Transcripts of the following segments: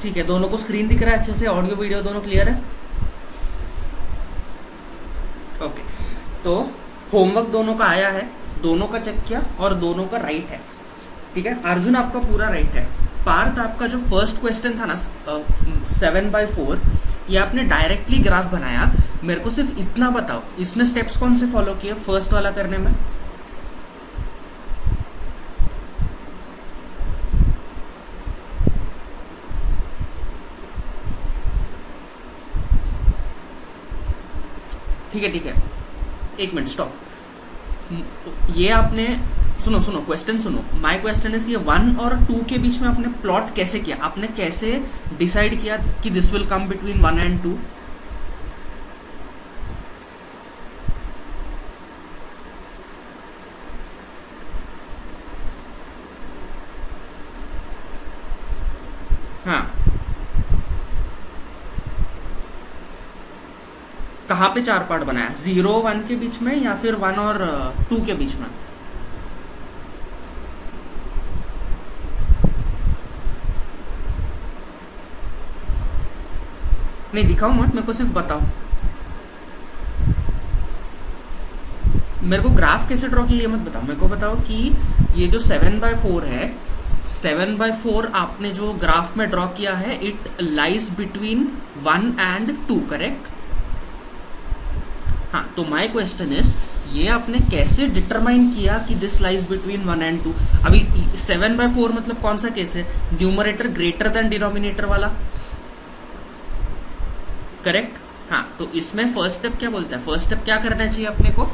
ठीक है, दोनों को स्क्रीन दिख रहा है अच्छे से, ऑडियो वीडियो दोनों क्लियर है? ओके, तो होमवर्क दोनों का आया है, दोनों का चेक किया और दोनों का राइट है। ठीक है, अर्जुन आपका पूरा राइट है। पार्थ आपका जो फर्स्ट क्वेश्चन था ना 7/4, ये आपने डायरेक्टली ग्राफ बनाया। मेरे को सिर्फ इतना बताओ, इसमें स्टेप्स कौन से फॉलो किए फर्स्ट वाला करने में? ठीक है ठीक है, एक मिनट स्टॉप। ये आपने सुनो सुनो, क्वेश्चन सुनो। माय क्वेश्चन इज, ये 1 और 2 के बीच में आपने प्लॉट कैसे किया? आपने कैसे डिसाइड किया कि this will come between 1 and 2? हाँ, कहाँ पे 4 पार्ट बनाया? 0 1 के बीच में या फिर 1 और 2 के बीच में? नहीं दिखाओ मत, मेरे को सिर्फ बताओ। मेरे को ग्राफ कैसे ड्रॉ किया ये मत बताओ, मेरे को बताओ कि ये जो 7/4 है, 7/4 आपने जो ग्राफ में ड्रॉ किया है, it lies between 1 and 2, correct? हाँ, तो माय क्वेश्चन इज, ये आपने कैसे डिटरमाइन किया कि दिस लाइज बिटवीन 1 एंड 2? अभी 7/4 मतलब कौन सा केस है? न्यूमरेटर ग्रेटर देन डिनोमिनेटर वाला, करेक्ट? हाँ, तो इसमें फर्स्ट स्टेप क्या बोलता है? फर्स्ट स्टेप क्या करना चाहिए अपने को?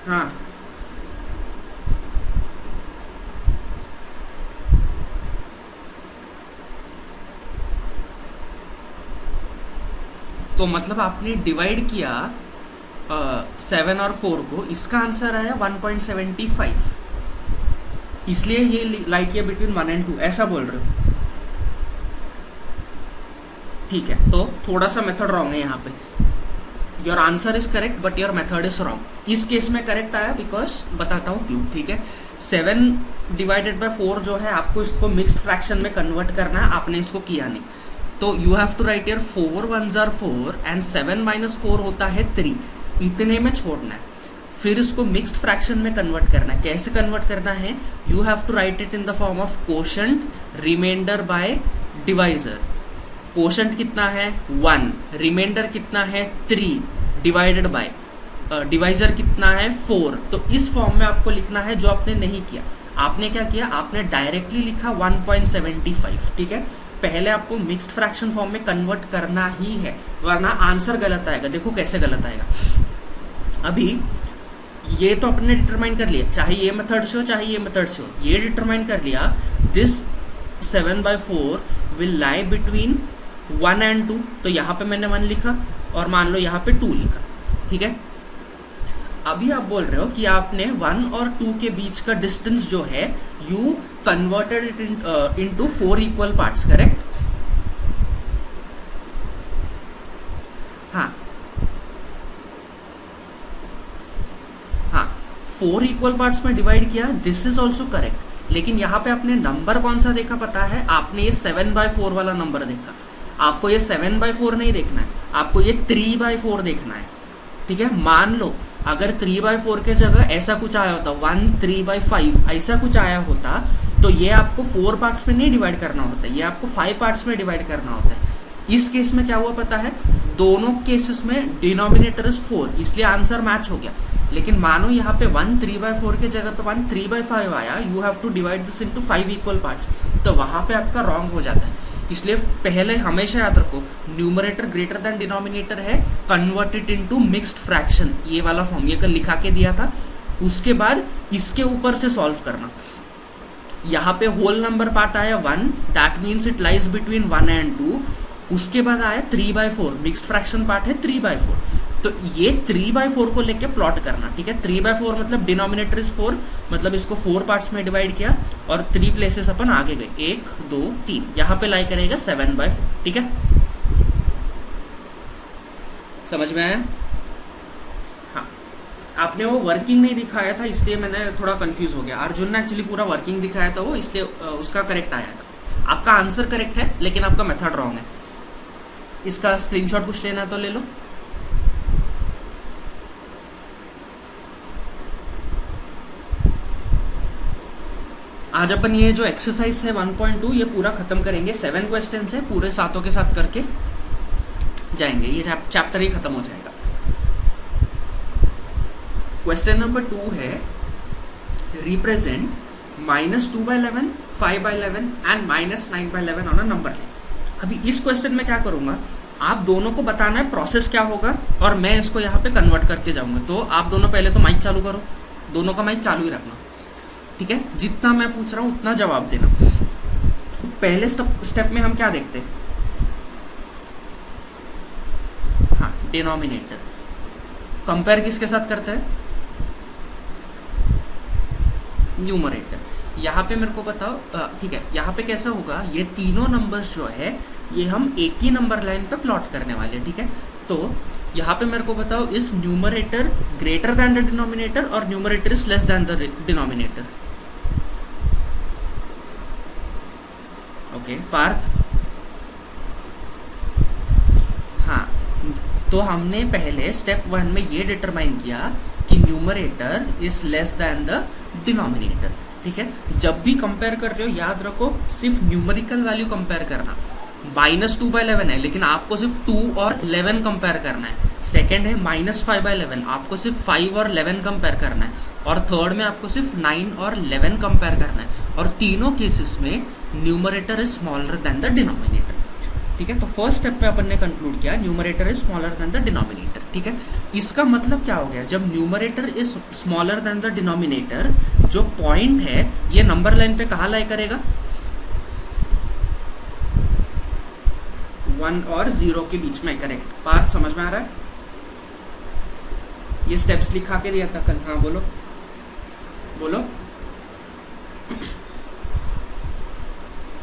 हाँ, तो मतलब आपने डिवाइड किया 7 और 4 को, इसका आंसर आया 1.75, इसलिए ये लाइक ये बिटवीन 1 एंड 2 ऐसा बोल रहे हो? ठीक है, तो थोड़ा सा मेथड रॉन्ग है यहाँ पे। Your answer is correct but your method is wrong. इस केस में करेक्ट आया बिकॉज बताता हूँ क्यों। ठीक है, 7/4 जो है, आपको इसको मिक्स्ड फ्रैक्शन में कन्वर्ट करना है, आपने इसको किया नहीं, तो you have to write your 4 1s are 4 and 7 - 4 होता है 3, इतने में छोड़ना है। फिर इसको मिक्स्ड फ्रैक्शन में कन्वर्ट करना है। कैसे कन्वर्ट करना है? You have to write it in the form of quotient remainder by divisor. Quotient कितना है? 1, रिमाइंडर कितना है? 3, डिवाइडेड बाय डिवाइजर कितना है? 4। तो इस फॉर्म में आपको लिखना है, जो आपने नहीं किया। आपने क्या किया? आपने डायरेक्टली लिखा 1.75। ठीक है, पहले आपको मिक्स्ड फ्रैक्शन फॉर्म में कन्वर्ट करना ही है, वरना आंसर गलत आएगा। देखो कैसे गलत आएगा। अभी ये तो आपने डिटरमाइन कर लिया, चाहे ये मेथड से हो चाहे ये मेथड से हो, ये डिटरमाइन कर लिया this 7/4 will lie between 1 and 2, तो यहाँ पे मैंने 1 लिखा और मान लो यहाँ पे 2 लिखा। ठीक है, अभी आप बोल रहे हो कि आपने 1 और 2 के बीच का डिस्टेंस जो है, you converted it into 4 equal parts, correct? हाँ हाँ, 4 इक्वल पार्ट्स में डिवाइड किया, दिस इज ऑल्सो करेक्ट। लेकिन यहाँ पे आपने नंबर कौन सा देखा पता है? आपने ये 7/4 वाला नंबर देखा। आपको ये 7/4 नहीं देखना है, आपको ये 3/4 देखना है। ठीक है, मान लो अगर 3/4 के जगह ऐसा कुछ आया होता, 1 3/5 ऐसा कुछ आया होता, तो ये आपको 4 पार्ट्स में नहीं डिवाइड करना होता, ये आपको 5 पार्ट्स में डिवाइड करना होता है। इस केस में क्या हुआ पता है? दोनों केसेस में डिनोमिनेटर इज 4, इसलिए आंसर मैच हो गया। लेकिन मानो यहाँ पे 1 3/4 के जगह पे 1 3/5 आया, you have to divide this into 5 equal parts, तो वहां पे आपका रॉन्ग हो जाता है। इसलिए पहले हमेशा याद रखो, न्यूमरेटर ग्रेटर देन डिनोमिनेटर है, convert it into mixed fraction, ये वाला फॉर्म ये कल लिखा के दिया था। उसके बाद इसके ऊपर से सॉल्व करना। यहाँ पे होल नंबर पार्ट आया 1, that means it lies between 1 and 2। उसके बाद आया 3/4, मिक्स्ड फ्रैक्शन पार्ट है 3/4, तो ये 3/4 को लेके प्लॉट करना। ठीक है, 3/4 मतलब डिनोमिनेटर इज 4, मतलब इसको 4 पार्ट्स में डिवाइड किया और 3 प्लेसेस अपन आगे गए, 1 2 3, यहाँ पे लाई करेगा 7/4। ठीक है, समझ में आया? हाँ, आपने वो वर्किंग नहीं दिखाया था, इसलिए मैंने थोड़ा कंफ्यूज हो गया। अर्जुन ने एक्चुअली पूरा वर्किंग दिखाया था वो, इसलिए उसका करेक्ट आया था। आपका आंसर करेक्ट है, लेकिन आपका मेथड रॉन्ग है। इसका स्क्रीनशॉट कुछ लेना तो ले लो। आज अपन ये जो एक्सरसाइज है 1.2 ये पूरा खत्म करेंगे। 7 क्वेश्चन है, पूरे सातों के साथ करके जाएंगे, ये चैप्टर ही खत्म हो जाएगा। क्वेश्चन नंबर 2 है, represent -2/11, 5/11 and -9/11 on a number line. अभी इस क्वेश्चन में क्या करूंगा, आप दोनों को बताना है प्रोसेस क्या होगा, और मैं इसको यहाँ पे कन्वर्ट करके जाऊंगा। तो आप दोनों पहले तो माइक चालू करो, दोनों का माइक चालू ही रखना, ठीक है। जितना मैं पूछ रहा हूँ उतना जवाब देना। पहले स्टेप में हम क्या देखते हैं, हाँ, डिनोमिनेटर। कंपेयर किसके साथ करते हैं, न्यूमरेटर। यहाँ पे मेरे को बताओ, ठीक है, यहाँ पे कैसा होगा, ये तीनों नंबर्स जो है ये हम एक ही नंबर लाइन पे प्लॉट करने वाले हैं, ठीक है। तो यहाँ पे मेरे को बताओ, इस numerator greater than the denominator और numerator is less than the denominator. Okay Parth, हाँ, तो हमने पहले स्टेप 1 में ये डिटरमाइन किया कि numerator is less than the denominator, ठीक है। जब भी कंपेयर कर रहे हो याद रखो सिर्फ न्यूमेरिकल वैल्यू कंपेयर करना। -2/11 है, लेकिन आपको सिर्फ 2 और 11 कंपेयर करना है। सेकंड है -5/11, आपको सिर्फ 5 और 11 कंपेयर करना है। और थर्ड में आपको सिर्फ 9 और 11 कंपेयर करना है। और तीनों केसेस में numerator is smaller than the denominator, ठीक है। तो फर्स्ट स्टेप पे अपन ने कंक्लूड किया numerator is smaller than the denominator, ठीक है। इसका मतलब क्या हो गया, जब numerator is smaller than the denominator, जो पॉइंट है ये नंबर लाइन पे कहाँ लाई करेगा, 1 और 0 के बीच में, करेक्ट। पार्थ समझ में आ रहा है, ये स्टेप्स लिखा के दिया था कल, हाँ बोलो बोलो,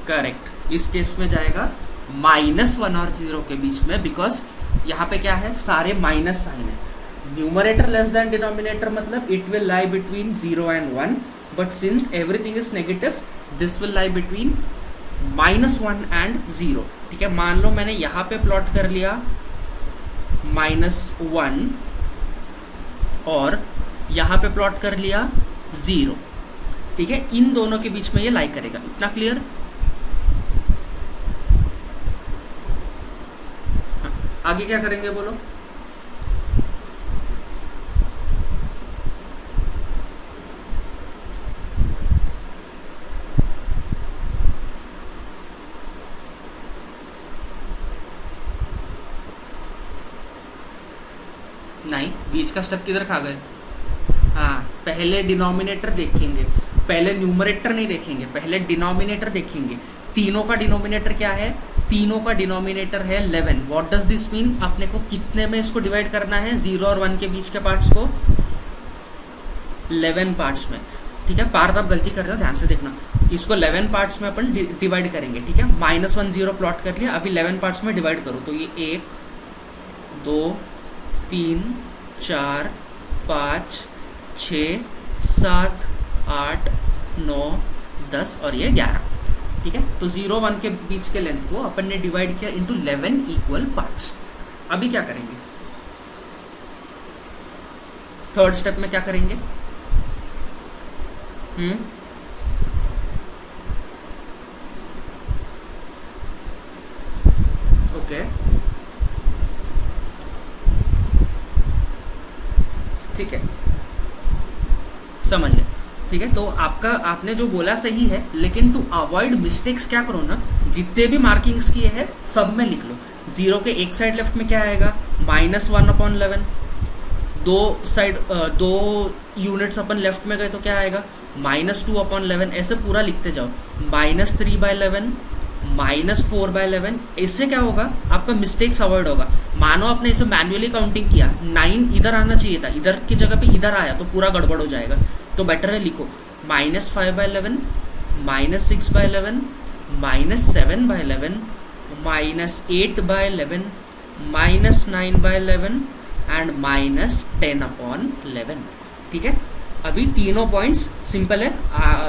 करेक्ट। इस केस में जाएगा -1 और 0 के बीच में, बिकॉज यहाँ पे क्या है, सारे माइनस साइन है। न्यूमरेटर लेस देन डिनोमिनेटर मतलब it will lie between 0 and 1, but since everything is negative this will lie between -1 and 0, ठीक है। मान लो मैंने यहाँ पे प्लॉट कर लिया -1 और यहाँ पे प्लॉट कर लिया 0, ठीक है। इन दोनों के बीच में ये लाई करेगा, इतना क्लियर। आगे क्या करेंगे बोलो, नहीं बीच का स्टेप किधर खा गए, हाँ पहले डिनोमिनेटर देखेंगे, पहले न्यूमरेटर नहीं देखेंगे, पहले डिनोमिनेटर देखेंगे। तीनों का डिनोमिनेटर क्या है, तीनों का डिनोमिनेटर है 11। व्हाट डज दिस मीन, अपने को कितने में इसको डिवाइड करना है, 0 और 1 के बीच के पार्ट्स को 11 पार्ट्स में, ठीक है। पार्ट आप गलती कर रहे हो, ध्यान से देखना, इसको 11 पार्ट्स में अपन डिवाइड करेंगे, ठीक है। -1 0 प्लॉट कर लिया, अभी 11 पार्ट्स में डिवाइड करो, तो ये 1 2 3 4 5 6 7 8 9 10 और ये 11, ठीक है। तो 0 1 के बीच के लेंथ को अपन ने डिवाइड किया इनटू 11 इक्वल पार्ट्स। अभी क्या करेंगे, थर्ड स्टेप में क्या करेंगे, ओके ठीक है, समझ गए, ठीक है। तो आपका आपने जो बोला सही है, लेकिन टू अवॉइड मिस्टेक्स क्या करो ना, जितने भी मार्किंग्स किए हैं सब में लिख लो। 0 के एक साइड लेफ्ट में क्या आएगा, -1/11, दो यूनिट्स अपन लेफ्ट में गए तो क्या आएगा, -2/11, ऐसे पूरा लिखते जाओ। -3/11, -4/11, इससे क्या होगा, आपका मिस्टेक्स अवॉइड होगा। मानो आपने इसे मैन्युअली काउंटिंग किया, 9 इधर आना चाहिए था, इधर की जगह पे इधर आया तो पूरा गड़बड़ हो जाएगा। तो बेटर है लिखो -5/11, -6/11, -7/11, -8/11, -9/11, एंड -10/11। ठीक है, अभी तीनों पॉइंट्स सिंपल है,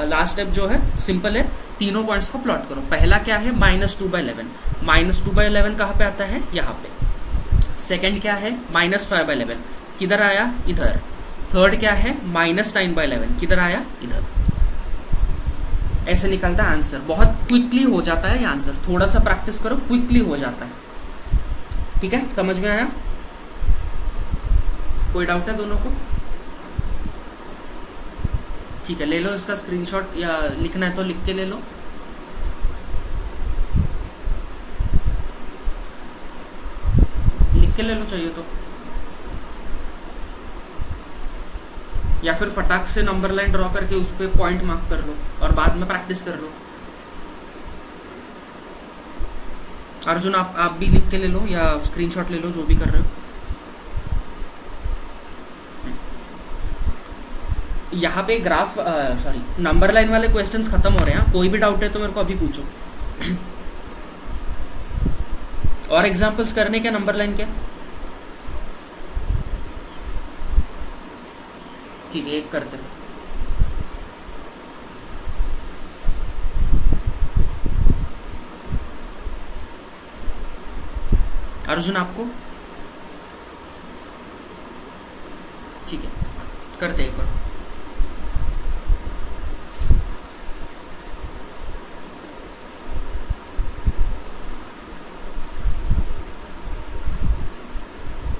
लास्ट स्टेप जो है सिंपल है, तीनों पॉइंट्स को प्लॉट करो। पहला क्या है, -2/11, -2/11 कहाँ पे आता है, यहाँ पे। सेकंड क्या है, -5/11, किधर आया, इधर। थर्ड क्या है, -9/11, किधर आया, इधर। ऐसे निकलता है आंसर, बहुत क्विकली हो जाता है ये आंसर, थोड़ा सा प्रैक्टिस करो, क्विकली हो जाता है। ठीक है, समझ में आया, कोई डाउट है दोनों को? ठीक है, ले लो इसका स्क्रीनशॉट, या लिखना है तो लिख के ले लो। लिख के ले लो चाहिए तो, या फिर फटाक से नंबर लाइन ड्रॉ करके उस पर पॉइंट मार्क कर लो और बाद में प्रैक्टिस कर लो। अर्जुन आप भी लिख के ले लो या स्क्रीनशॉट ले लो, जो भी कर रहे हो। यहाँ पे ग्राफ सॉरी नंबर लाइन वाले क्वेश्चंस खत्म हो रहे हैं। कोई भी डाउट है तो मेरे को अभी पूछो। और एग्जांपल्स करने क्या नंबर लाइन के? ठीक है, एक करते हैं। अर्जुन आपको? ठीक है, करते एक और।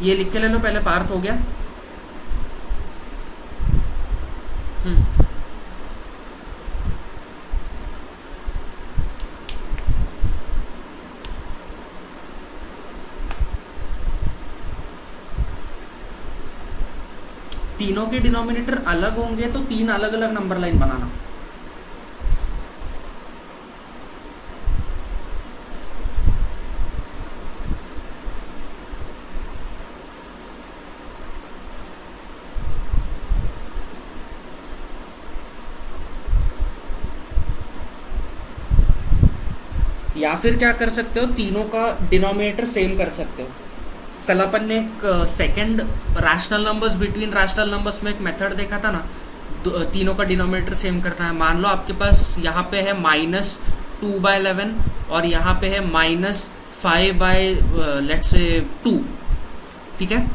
ये लिख के ले लो, पहले पार्थ हो गया। तीनों के डिनोमिनेटर अलग होंगे तो तीन अलग अलग नंबर लाइन बनाना। या फिर क्या कर सकते हो, तीनों का डिनोमिनेटर सेम कर सकते हो। कल अपन ने एक second rational numbers between rational numbers में एक मेथड देखा था ना, तीनों का डिनोमिनेटर सेम करना है। मान लो आपके पास यहाँ पे है -2/11 और यहाँ पे है -5/2। ठीक है,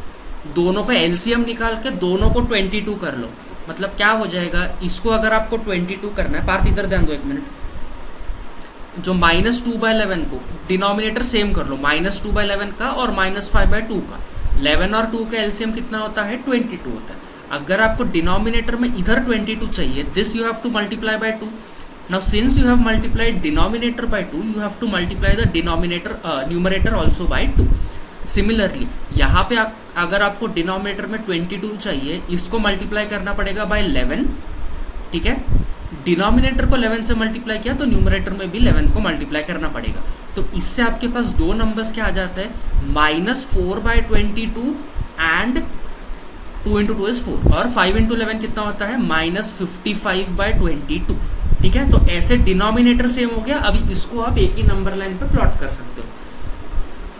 दोनों का एलसीएम निकाल के दोनों को 22 कर लो। मतलब क्या हो जाएगा, इसको अगर आपको 22 करना है, पार्थ इधर ध्यान दो एक मिनट, जो -2/11 को डिनोमिनेटर सेम कर लो, -2/11 का और -5/2 का। 11 और 2 का एलसीएम कितना होता है, 22 होता है। अगर आपको डिनोमिनेटर में इधर 22 चाहिए, this you have to multiply by 2। Now since you have multiplied denominator by 2, you have to multiply the denominator numerator also by 2। Similarly यहाँ पे अगर आपको डिनोमिनेटर में 22 चाहिए, इसको मल्टीप्लाई करना पड़ेगा बाय 11। ठीक है, डिनोमिनेटर को 11 से मल्टीप्लाई किया तो न्यूमरेटर में भी 11 को मल्टीप्लाई करना पड़ेगा। तो इससे आपके पास दो नंबर्स क्या आ जाते हैं, -4/22 एंड 2 × 2 = 4, और 5 × 11 कितना होता है, -55/22। ठीक है, तो ऐसे डिनोमिनेटर सेम हो गया। अभी इसको आप एक ही नंबर लाइन पे प्लॉट कर सकते हो,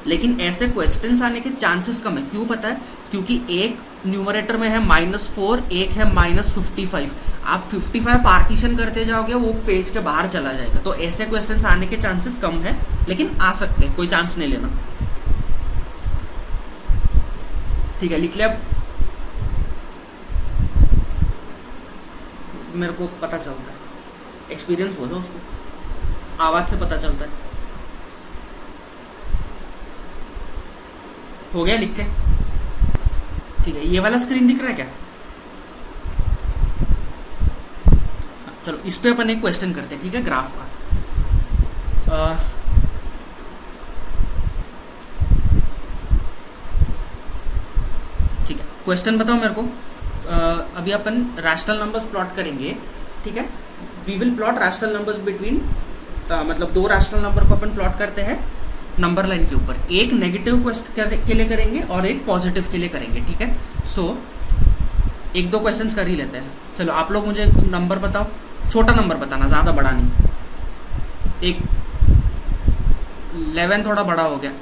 लेकिन ऐसे क्वेश्चंस आने के चांसेस कम है। क्यों पता है, क्योंकि एक न्यूमरेटर में है -4, एक है -55। आप 55 पार्टीशन करते जाओगे, वो पेज के बाहर चला जाएगा। तो ऐसे क्वेश्चंस आने के चांसेस कम है, लेकिन आ सकते हैं, कोई चांस नहीं लेना। ठीक है, लिख लिया? मेरे को पता चलता है, एक्सपीरियंस बोलो उसको, आवाज से पता चलता है। हो गया लिख के? ठीक है, ये वाला स्क्रीन दिख रहा है क्या? चलो इस पे अपन एक क्वेश्चन करते हैं। ठीक है, ग्राफ का। ठीक है, क्वेश्चन बताओ मेरे को। अभी अपन रैशनल नंबर्स प्लॉट करेंगे। ठीक है, we will plot rational numbers between, मतलब दो रैशनल नंबर को अपन प्लॉट करते हैं नंबर लाइन के ऊपर। एक नेगेटिव के लिए करेंगे और एक पॉजिटिव के लिए करेंगे। ठीक है, सो एक दो क्वेश्चंस कर ही लेते हैं। चलो आप लोग मुझे नंबर बताओ, छोटा नंबर बताना, ज़्यादा बड़ा नहीं। एक 11 थोड़ा बड़ा हो गया,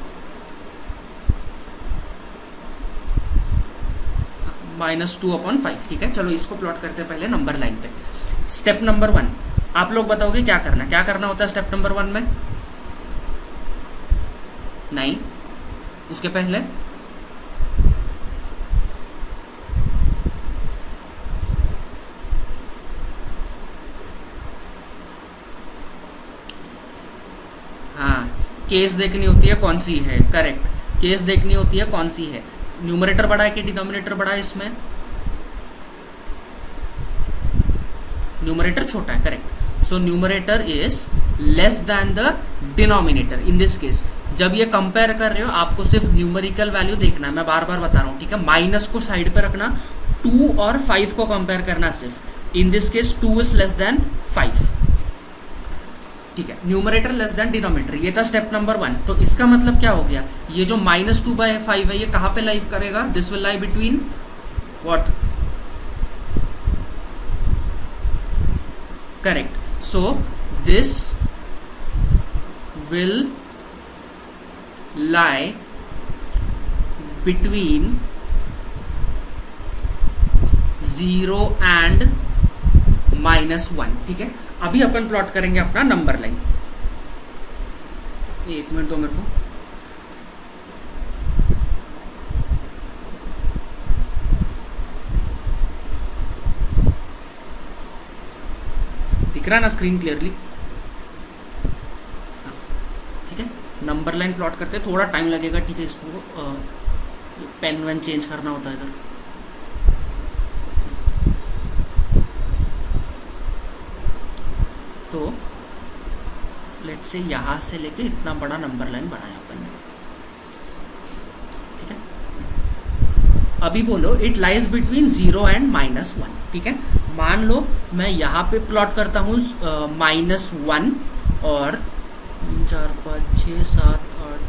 -2/5। ठीक है, चलो इसको प्लॉट करते हैं पहले नंबर लाइन पे। स्टेप नंबर 1, आप लोग बताओगे क्या करना होता है स्टेप नंबर 1 में? नहीं, उसके पहले हाँ, केस देखनी होती है कौन सी है। करेक्ट, केस देखनी होती है कौन सी है। न्यूमरेटर बड़ा है कि डिनोमिनेटर बड़ा है इसमें? न्यूमरेटर छोटा है। Correct, so numerator is less than the denominator. In this case जब ये कंपेयर कर रहे हो आपको सिर्फ न्यूमेरिकल वैल्यू देखना है, मैं बार बार बता रहा हूँ। ठीक है, माइनस को साइड पे रखना, 2 और 5 को कंपेयर करना सिर्फ। In this case 2 is less than 5। ठीक है, न्यूमरेटर लेस देन डिनोमिनेटर, ये था स्टेप नंबर 1। तो इसका मतलब क्या हो गया, ये जो -2/5 है ये कहाँ पे लाई करेगा? This will lie between what? Correct, so this will lie between 0 and -1। ठीक है, अभी अपन प्लॉट करेंगे अपना नंबर लाइन। एक मिनट दो मेरे को। दिख रहा है ना स्क्रीन क्लियरली? ठीक है, नंबर लाइन प्लॉट करते हैं, थोड़ा टाइम लगेगा। ठीक है, इसको पेन वेन चेंज करना होता है इधर। तो लेट्स से यहाँ से लेके इतना बड़ा नंबर लाइन बनाया अपन ने। ठीक है, अभी बोलो इट लाइज बिटवीन 0 and -1। ठीक है, मान लो मैं यहाँ पे प्लॉट करता हूँ -1 और 3 4 5 6 7 8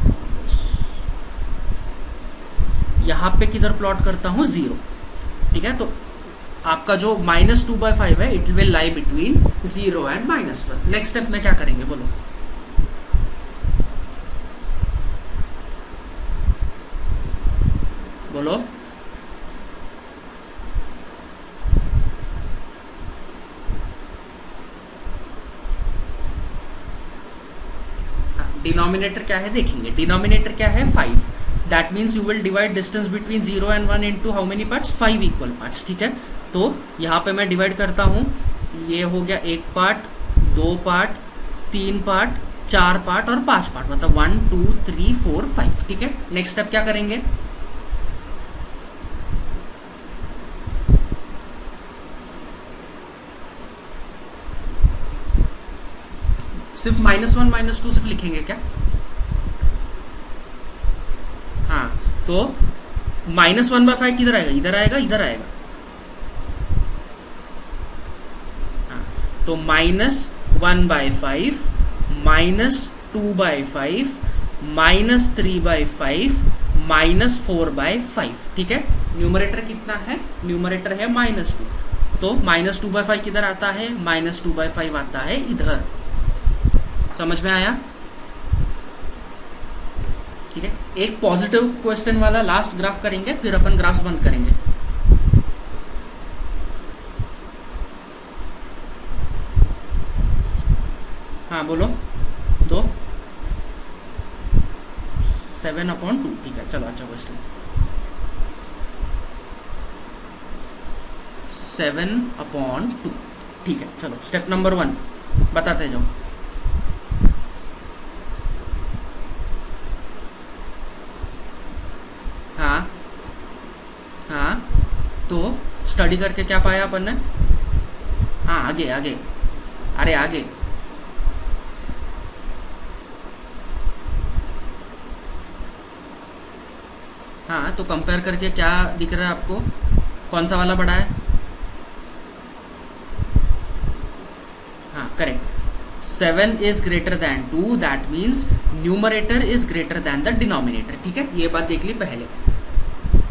यहाँ पे किधर प्लॉट करता हूँ 0। ठीक है, तो आपका जो -2/5 है it will lie between 0 and -1। Next step में क्या करेंगे बोलो? बोलो डिनोमिनेटर क्या है देखेंगे। डिनोमिनेटर क्या है? 5। That means you will divide distance between 0 and 1 into how many parts? 5 equal parts. ठीक है, तो यहाँ पे मैं डिवाइड करता हूँ, ये हो गया 1 पार्ट, 2 पार्ट, 3 पार्ट, 4 पार्ट और 5 पार्ट, मतलब 1 2 3 4 5। ठीक है, नेक्स्ट स्टेप क्या करेंगे? सिर्फ -1 -2 सिर्फ लिखेंगे क्या? हाँ, तो -1/5 किधर आएगा? इधर आएगा, इधर आएगा। हाँ, तो -1/5 -2/5 -3/5 -4/5। ठीक है, न्यूमरेटर कितना है? न्यूमरेटर है -2, तो -2/5 किधर आता है? -2/5 आता है इधर। समझ में आया? ठीक है, एक पॉजिटिव क्वेश्चन वाला लास्ट ग्राफ करेंगे, फिर अपन ग्राफ्स बंद करेंगे। हाँ बोलो। तो 7/2। ठीक है, चलो अच्छा क्वेश्चन। 7/2। ठीक है, चलो स्टेप नंबर 1 बताते जाओ। हाँ हाँ, तो स्टडी करके क्या पाया अपन ने? हाँ, आगे आगे, अरे आगे। हाँ, तो कंपेयर करके क्या दिख रहा है आपको? कौन सा वाला बड़ा है? हाँ correct, 7 is greater than 2, that means numerator is greater than the denominator. ठीक है, ये बात देख ली पहले।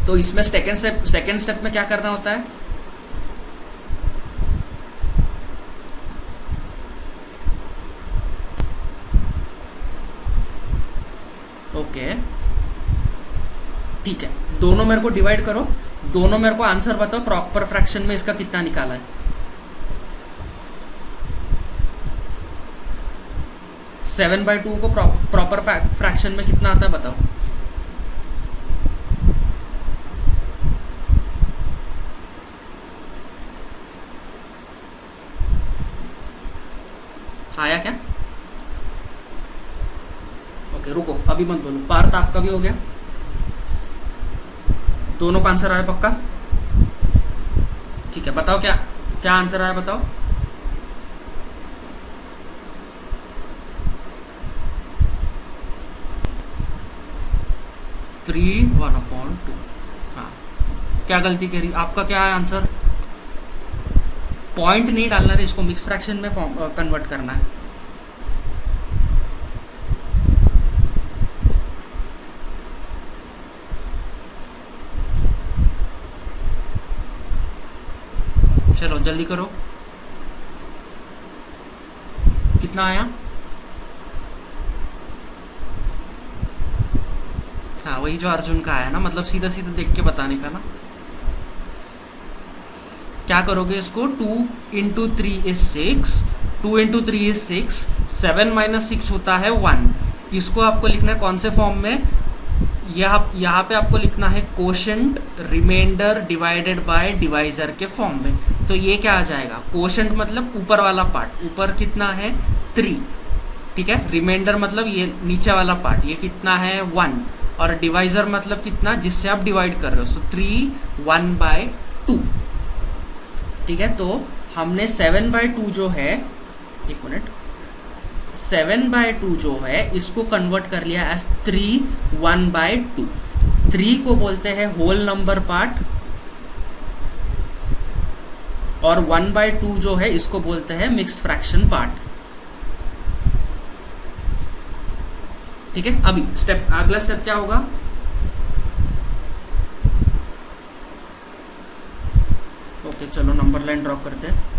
तो इसमें सेकेंड स्टेप में क्या करना होता है? ओके ठीक है, दोनों मेरे को डिवाइड करो। दोनों मेरे को आंसर बताओ, प्रॉपर फ्रैक्शन में इसका कितना निकाला है। 7/2 को प्रॉपर फ्रैक्शन में कितना आता है बताओ। आया क्या? ओके रुको, अभी मत बोलो। पार्थ आपका भी हो गया? दोनों का आंसर आया पक्का? ठीक है, बताओ क्या क्या आंसर आया बताओ। थ्री 1/2। हाँ, क्या गलती करी? आपका क्या है आंसर? पॉइंट नहीं डालना है, इसको मिक्स फ्रैक्शन में कन्वर्ट करना है। चलो जल्दी करो, कितना आया? हाँ, वही जो अर्जुन का आया ना, मतलब सीधा सीधा देख के बताने का ना। क्या करोगे इसको? 2 × 3 = 6, 2 × 3 = 6, 7 - 6 होता है 1। इसको आपको लिखना है कौन से फॉर्म में? यहाँ पे आपको लिखना है quotient remainder divided by divisor के फॉर्म में। तो ये क्या आ जाएगा? कोशेंट मतलब ऊपर वाला पार्ट, ऊपर कितना है 3, ठीक है। रिमाइंडर मतलब ये नीचे वाला पार्ट, ये कितना है 1, और डिवाइजर मतलब कितना, जिससे आप डिवाइड कर रहे हो। सो 3 1/2, ठीक है। तो हमने 7/2 जो है, एक मिनट, 7/2 जो है इसको कन्वर्ट कर लिया एज 3 1/2। 3 को बोलते हैं होल नंबर पार्ट, और 1/2 जो है इसको बोलते हैं मिक्स्ड फ्रैक्शन पार्ट, ठीक है। अभी अगला स्टेप क्या होगा? ओके चलो नंबर लाइन ड्रॉ करते हैं।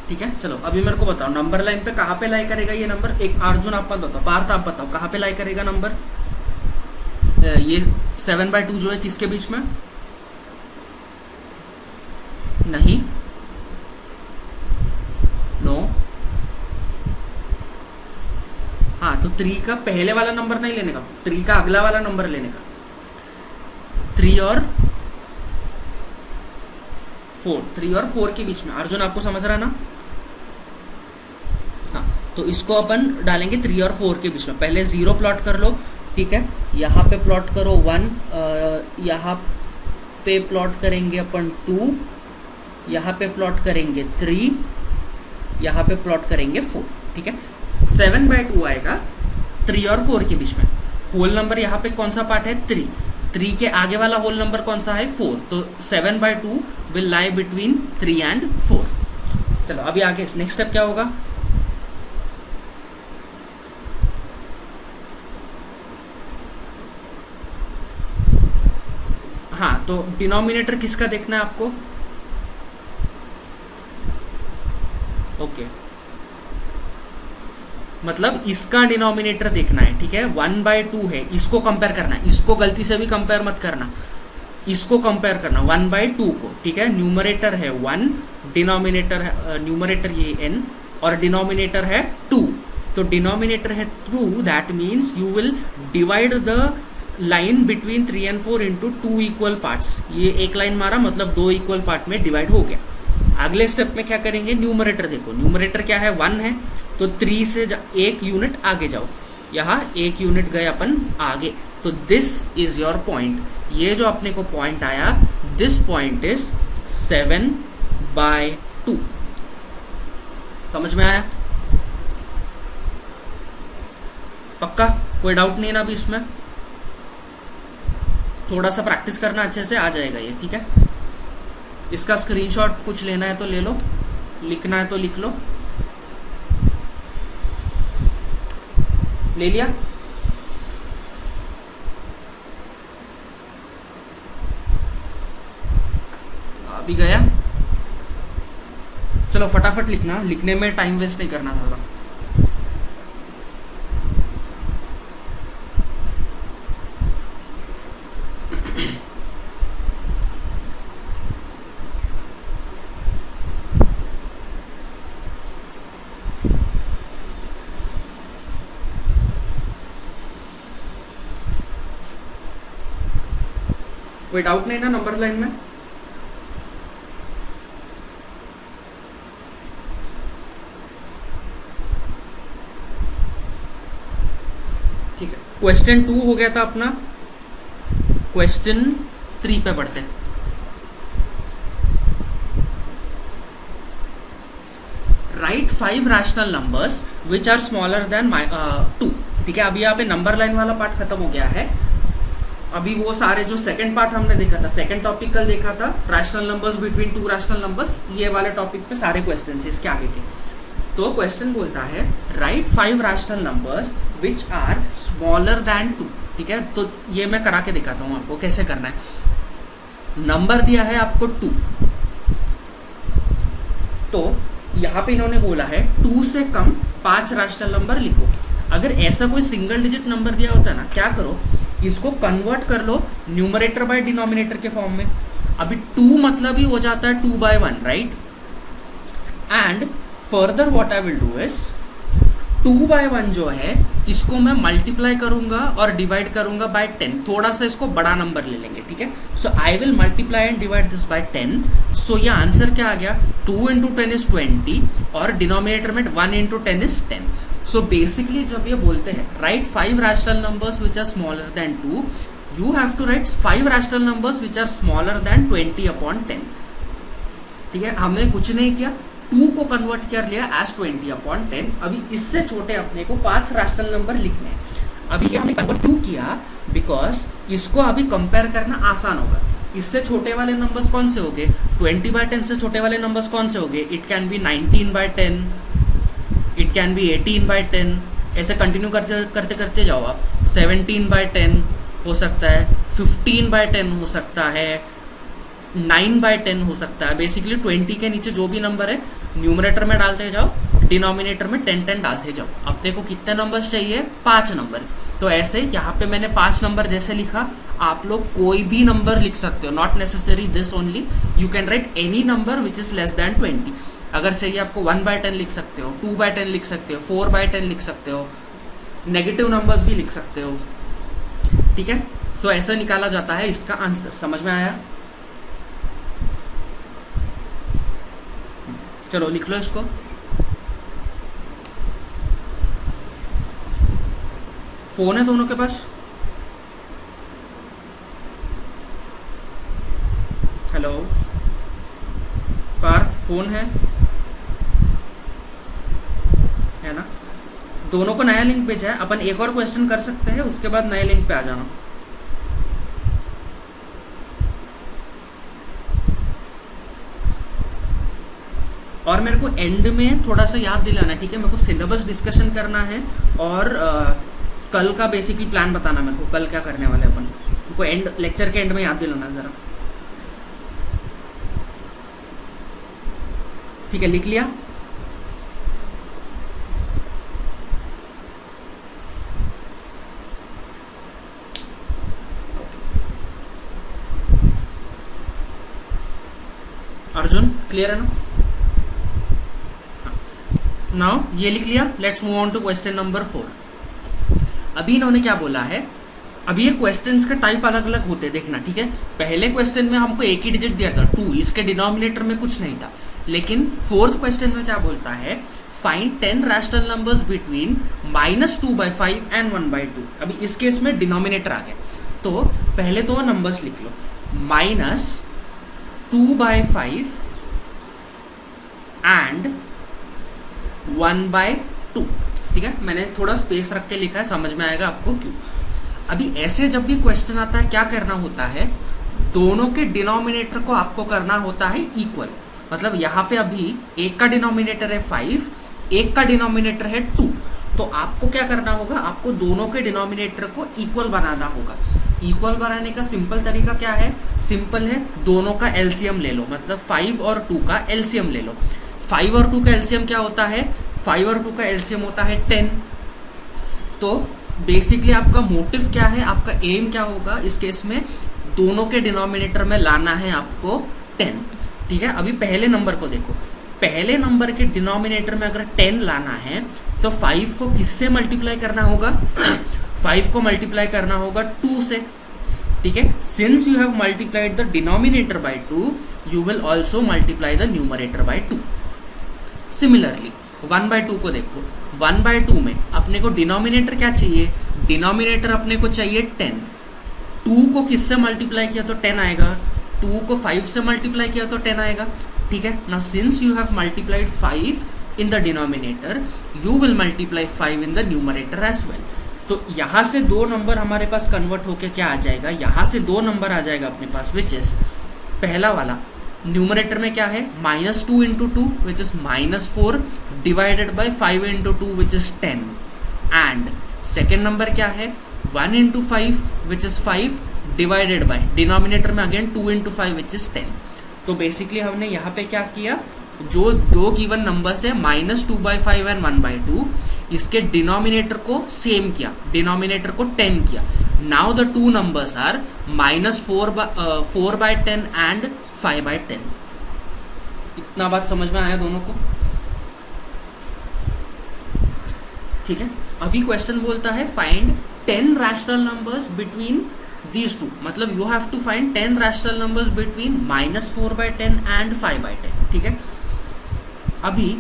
ठीक है, चलो अभी मेरे को बताओ नंबर लाइन पे कहाँ पे लाई करेगा ये नंबर। एक अर्जुन आप मत बताओ, पार्थ आप बताओ कहाँ पे लाई करेगा नंबर। ये 7/2 जो है किसके बीच में? नहीं, नो। हाँ, तो 3 का पहले वाला नंबर नहीं लेने का, 3 का अगला वाला नंबर लेने का। 3 और 4 के बीच में। अर्जुन आपको समझ रहा है ना? हाँ, तो इसको अपन डालेंगे 3 और 4 के बीच में। पहले 0 प्लॉट कर लो, ठीक है। यहाँ पे प्लॉट करो 1, यहाँ पे प्लॉट करेंगे अपन 2, यहाँ पे प्लॉट करेंगे 3, यहाँ पे प्लॉट करेंगे 4, ठीक है। 7/2 आएगा 3 और 4 के बीच में। होल नंबर यहाँ पे कौन सा पार्ट है? 3। 3 के आगे वाला होल नंबर कौन सा है? 4। तो 7/2 विल लाई बिटवीन 3 एंड 4। चलो अभी आगे नेक्स्ट स्टेप क्या होगा? हाँ, तो डिनोमिनेटर किसका देखना है आपको? ओके, मतलब इसका डिनोमिनेटर देखना है, ठीक है। 1/2 है, इसको कंपेयर करना है, इसको गलती से भी कंपेयर मत करना, इसको कंपेयर करना 1/2 को, ठीक है। न्यूमरेटर है 1, डिनोमिनेटर है न्यूमरेटर ये n, और डिनोमिनेटर है 2। तो डिनोमिनेटर है 2, that means you will divide the line between 3 and 4 into 2 equal parts. ये एक लाइन मारा, मतलब 2 इक्वल पार्ट में डिवाइड हो गया। अगले स्टेप में क्या करेंगे? न्यूमरेटर देखो, न्यूमरेटर क्या है? 1 है, तो 3 से 1 यूनिट आगे जाओ, यहाँ 1 यूनिट गए अपन आगे। तो दिस इज योर पॉइंट। ये जो अपने को पॉइंट आया, दिस पॉइंट इज 7/2। समझ में आया? पक्का? कोई डाउट नहीं ना अभी इसमें? थोड़ा सा प्रैक्टिस करना, अच्छे से आ जाएगा ये, ठीक है। इसका स्क्रीनशॉट कुछ लेना है तो ले लो, लिखना है तो लिख लो। ले लिया? अभी गया? चलो फटाफट लिखना, लिखने में टाइम वेस्ट नहीं करना ज़्यादा। कोई डाउट नहीं ना नंबर लाइन में? ठीक है, क्वेश्चन 2 हो गया था अपना। क्वेश्चन 3 पे बढ़ते हैं। Write 5 rational numbers which are smaller than 2। ठीक है, अभी यहाँ पे नंबर लाइन वाला पार्ट खत्म हो गया है। अभी वो सारे जो सेकंड पार्ट हमने देखा था, सेकंड टॉपिक कल देखा था, rational numbers between 2 rational numbers, ये वाले टॉपिक पे सारे क्वेश्चन है इसके आगे के। तो क्वेश्चन बोलता है write 5 rational numbers which are smaller than 2। ठीक है, तो ये मैं करा के दिखाता हूँ आपको कैसे करना है। नंबर दिया है आपको 2, तो यहाँ पे इन्होंने बोला है 2 से कम 5 रैशनल नंबर लिखो। अगर ऐसा कोई सिंगल डिजिट नंबर दिया होता है ना, क्या करो, इसको कन्वर्ट कर लो न्यूमरेटर बाय डिनोमिनेटर के फॉर्म में। अभी 2 मतलब ही हो जाता है 2/1, right. And further what I will do is 2/1 जो है इसको मैं मल्टीप्लाई करूंगा और डिवाइड करूंगा बाय 10। थोड़ा सा इसको बड़ा नंबर ले लेंगे, ठीक है। So I will multiply and divide this by 10। सो ये आंसर क्या आ गया, 2 × 10 is 20 और डिनोमिनेटर में 1 × 10 is 10। सो बेसिकली जब ये बोलते हैं write 5 rational numbers which are smaller than 2, you have to write 5 rational numbers which are smaller than 20/10। ठीक है, हमने कुछ नहीं किया, 2 को कन्वर्ट कर लिया एज 20/10। अभी इससे छोटे अपने को 5 रैशनल नंबर लिखने हैं। अभी ये हमने कन्वर्ट 2 किया बिकॉज इसको अभी कंपेयर करना आसान होगा। इससे छोटे वाले नंबर्स कौन से होंगे, 20/10 से छोटे वाले नंबर्स कौन से होंगे, it can be 19/10, it can be 18/10, ऐसे कंटिन्यू करते करते करते जाओ आप। 17/10 हो सकता है, 15/10 हो सकता है, 9/10 हो सकता है। बेसिकली 20 के नीचे जो भी नंबर है न्यूमरेटर में डालते जाओ, डिनोमिनेटर में 10 डालते जाओ। अपने को कितने नंबर्स चाहिए, 5 नंबर। तो ऐसे यहाँ पे मैंने 5 नंबर जैसे लिखा, आप लोग कोई भी नंबर लिख सकते हो, not necessary this only, you can write any number which is less than 20। अगर चाहिए आपको 1/10 लिख सकते हो, 2/10 लिख सकते हो, 4/10 लिख सकते हो, नेगेटिव नंबर्स भी लिख सकते हो। ठीक है, सो ऐसे निकाला जाता है इसका आंसर। समझ में आया? चलो लिख लो इसको। फोन है दोनों के पास? हेलो पार्थ, फोन है ना? दोनों को नया लिंक भेजा है, अपन एक और क्वेश्चन कर सकते हैं, उसके बाद नए लिंक पे आ जाना। और मेरे को एंड में थोड़ा सा याद दिलाना, ठीक है, मेरे को सिलेबस डिस्कशन करना है और कल का बेसिकली प्लान बताना मेरे को, कल क्या करने वाले अपन को एंड लेक्चर के एंड में याद दिलाना जरा। ठीक है, लिख लिया? अर्जुन क्लियर है ना? नाउ ये लिख लिया, let's move on to question number 4। अभी इन्होंने क्या बोला है, अभी ये क्वेश्चंस का टाइप अलग अलग होते हैं, देखना, ठीक है। पहले क्वेश्चन में हमको एक ही डिजिट दिया था 2, इसके डिनोमिनेटर में कुछ नहीं था। लेकिन फोर्थ क्वेश्चन में क्या बोलता है, find 10 rational numbers between -2/5 and 1/2। अभी इस केस में डिनोमिनेटर आ गया, तो पहले तो नंबर्स लिख लो, -2/5 एंड 1/2। ठीक है, मैंने थोड़ा स्पेस रख के लिखा है, समझ में आएगा आपको क्यों। अभी ऐसे जब भी क्वेश्चन आता है, क्या करना होता है, दोनों के डिनोमिनेटर को आपको करना होता है इक्वल। मतलब यहाँ पे अभी एक का डिनोमिनेटर है 5, एक का डिनोमिनेटर है 2, तो आपको क्या करना होगा, आपको दोनों के डिनोमिनेटर को इक्वल बनाना होगा। इक्वल बनाने का सिंपल तरीका क्या है, सिंपल है, दोनों का एलसीएम ले लो, मतलब 5 और 2 का एलसीएम ले लो। 5 और 2 का एलसीएम क्या होता है? 5 और 2 का एलसीएम होता है 10। तो बेसिकली आपका मोटिव क्या है, आपका एम क्या होगा इस केस में? दोनों के डिनोमिनेटर में लाना है आपको 10। ठीक है, अभी पहले नंबर को देखो। पहले नंबर के डिनोमिनेटर में अगर 10 लाना है तो 5 को किससे मल्टीप्लाई करना होगा? 5 को मल्टीप्लाई करना होगा 2 से। ठीक है, since you have multiplied the denominator by 2 you will also multiply the numerator bye 2। Similarly 1/2 को देखो। 1/2 में अपने को डिनोमिनेटर क्या चाहिए? डिनोमिनेटर अपने को चाहिए 10। 2 को किससे मल्टीप्लाई किया तो 10 आएगा? 2 को 5 से मल्टीप्लाई किया तो 10 आएगा। ठीक है, now since you have multiplied 5 in the denominator you will multiply 5 in the numerator as well. तो यहां से दो नंबर हमारे पास कन्वर्ट होके क्या आ जाएगा? यहां से दो नंबर आ जाएगा अपने पास, विच इज पहला वाला न्यूमरेटर में क्या है? -2 into 2 which is -4 divided by 5 into 2 which is 10। And second number क्या है? 1 into 5 which is 5 divided by denominator में अगेन 2 इंटू 5 विच इज 10। तो बेसिकली हमने यहाँ पे क्या किया? जो दो गिवन नंबर्स है -2/5 एंड 1/2, इसके डिनोमिनेटर को सेम किया, डिनोमिनेटर को 10 किया। Now the two numbers are -4/10 and 5/10। इतना बात समझ में आया दोनों को? ठीक है, अभी क्वेश्चन बोलता है find 10 rational numbers between these two. मतलब you have to find 10 rational numbers between -4/10 and 5/10। ठीक है, अभी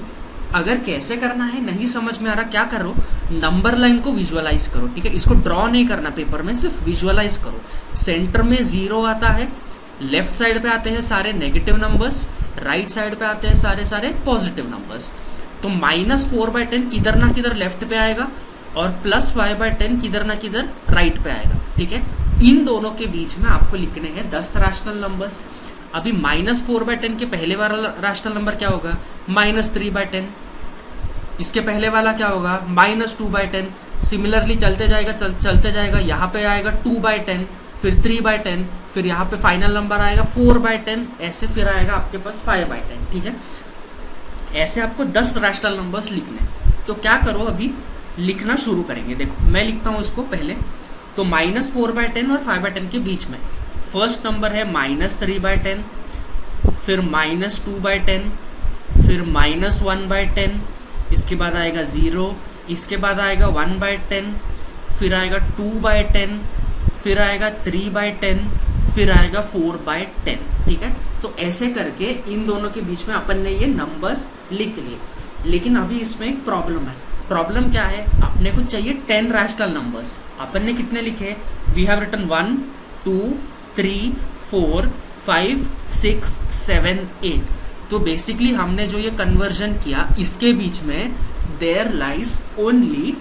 अगर कैसे करना है नहीं समझ में आ रहा, क्या करो? नंबर लाइन को विजुअलाइज करो। ठीक है, इसको ड्रॉ नहीं करना पेपर में, सिर्फ विजुअलाइज करो। सेंटर में 0 आता है, लेफ्ट साइड पे आते हैं सारे नेगेटिव नंबर्स, राइट साइड पे आते हैं सारे पॉजिटिव नंबर्स। तो -4/10 किधर ना किधर लेफ्ट पे आएगा और +5/10 किधर ना किधर राइट पे आएगा। ठीक है, इन दोनों के बीच में आपको लिखने हैं 10 रैशनल नंबर्स। अभी -4/10 के पहले वाला रैशनल नंबर क्या होगा? -3/10। इसके पहले वाला क्या होगा? -2/10। सिमिलरली चलते जाएगा, यहाँ पे आएगा 2/10, फिर 3/10, फिर यहाँ पे फाइनल नंबर आएगा 4/10, ऐसे फिर आएगा आपके पास 5/10। ठीक है, ऐसे आपको 10 रैशनल नंबर्स लिखने। तो क्या करो, अभी लिखना शुरू करेंगे। देखो मैं लिखता हूँ इसको पहले। तो -4/10 और 5/10 के बीच में फर्स्ट नंबर है -3/10, फिर -2/10, फिर -1/10, इसके बाद आएगा 0, इसके बाद आएगा 1/10, फिर आएगा 2/10, फिर आएगा 3/10, फिर आएगा 4/10। ठीक है, तो ऐसे करके इन दोनों के बीच में अपन ने ये नंबर्स लिख लिए। लेकिन अभी इसमें एक प्रॉब्लम है। प्रॉब्लम क्या है? अपने को चाहिए 10 रैशनल नंबर्स। अपन ने कितने लिखे? We have written 1 2 3 4 5 6 7 8। तो बेसिकली हमने जो ये कन्वर्जन किया, इसके बीच में there lies only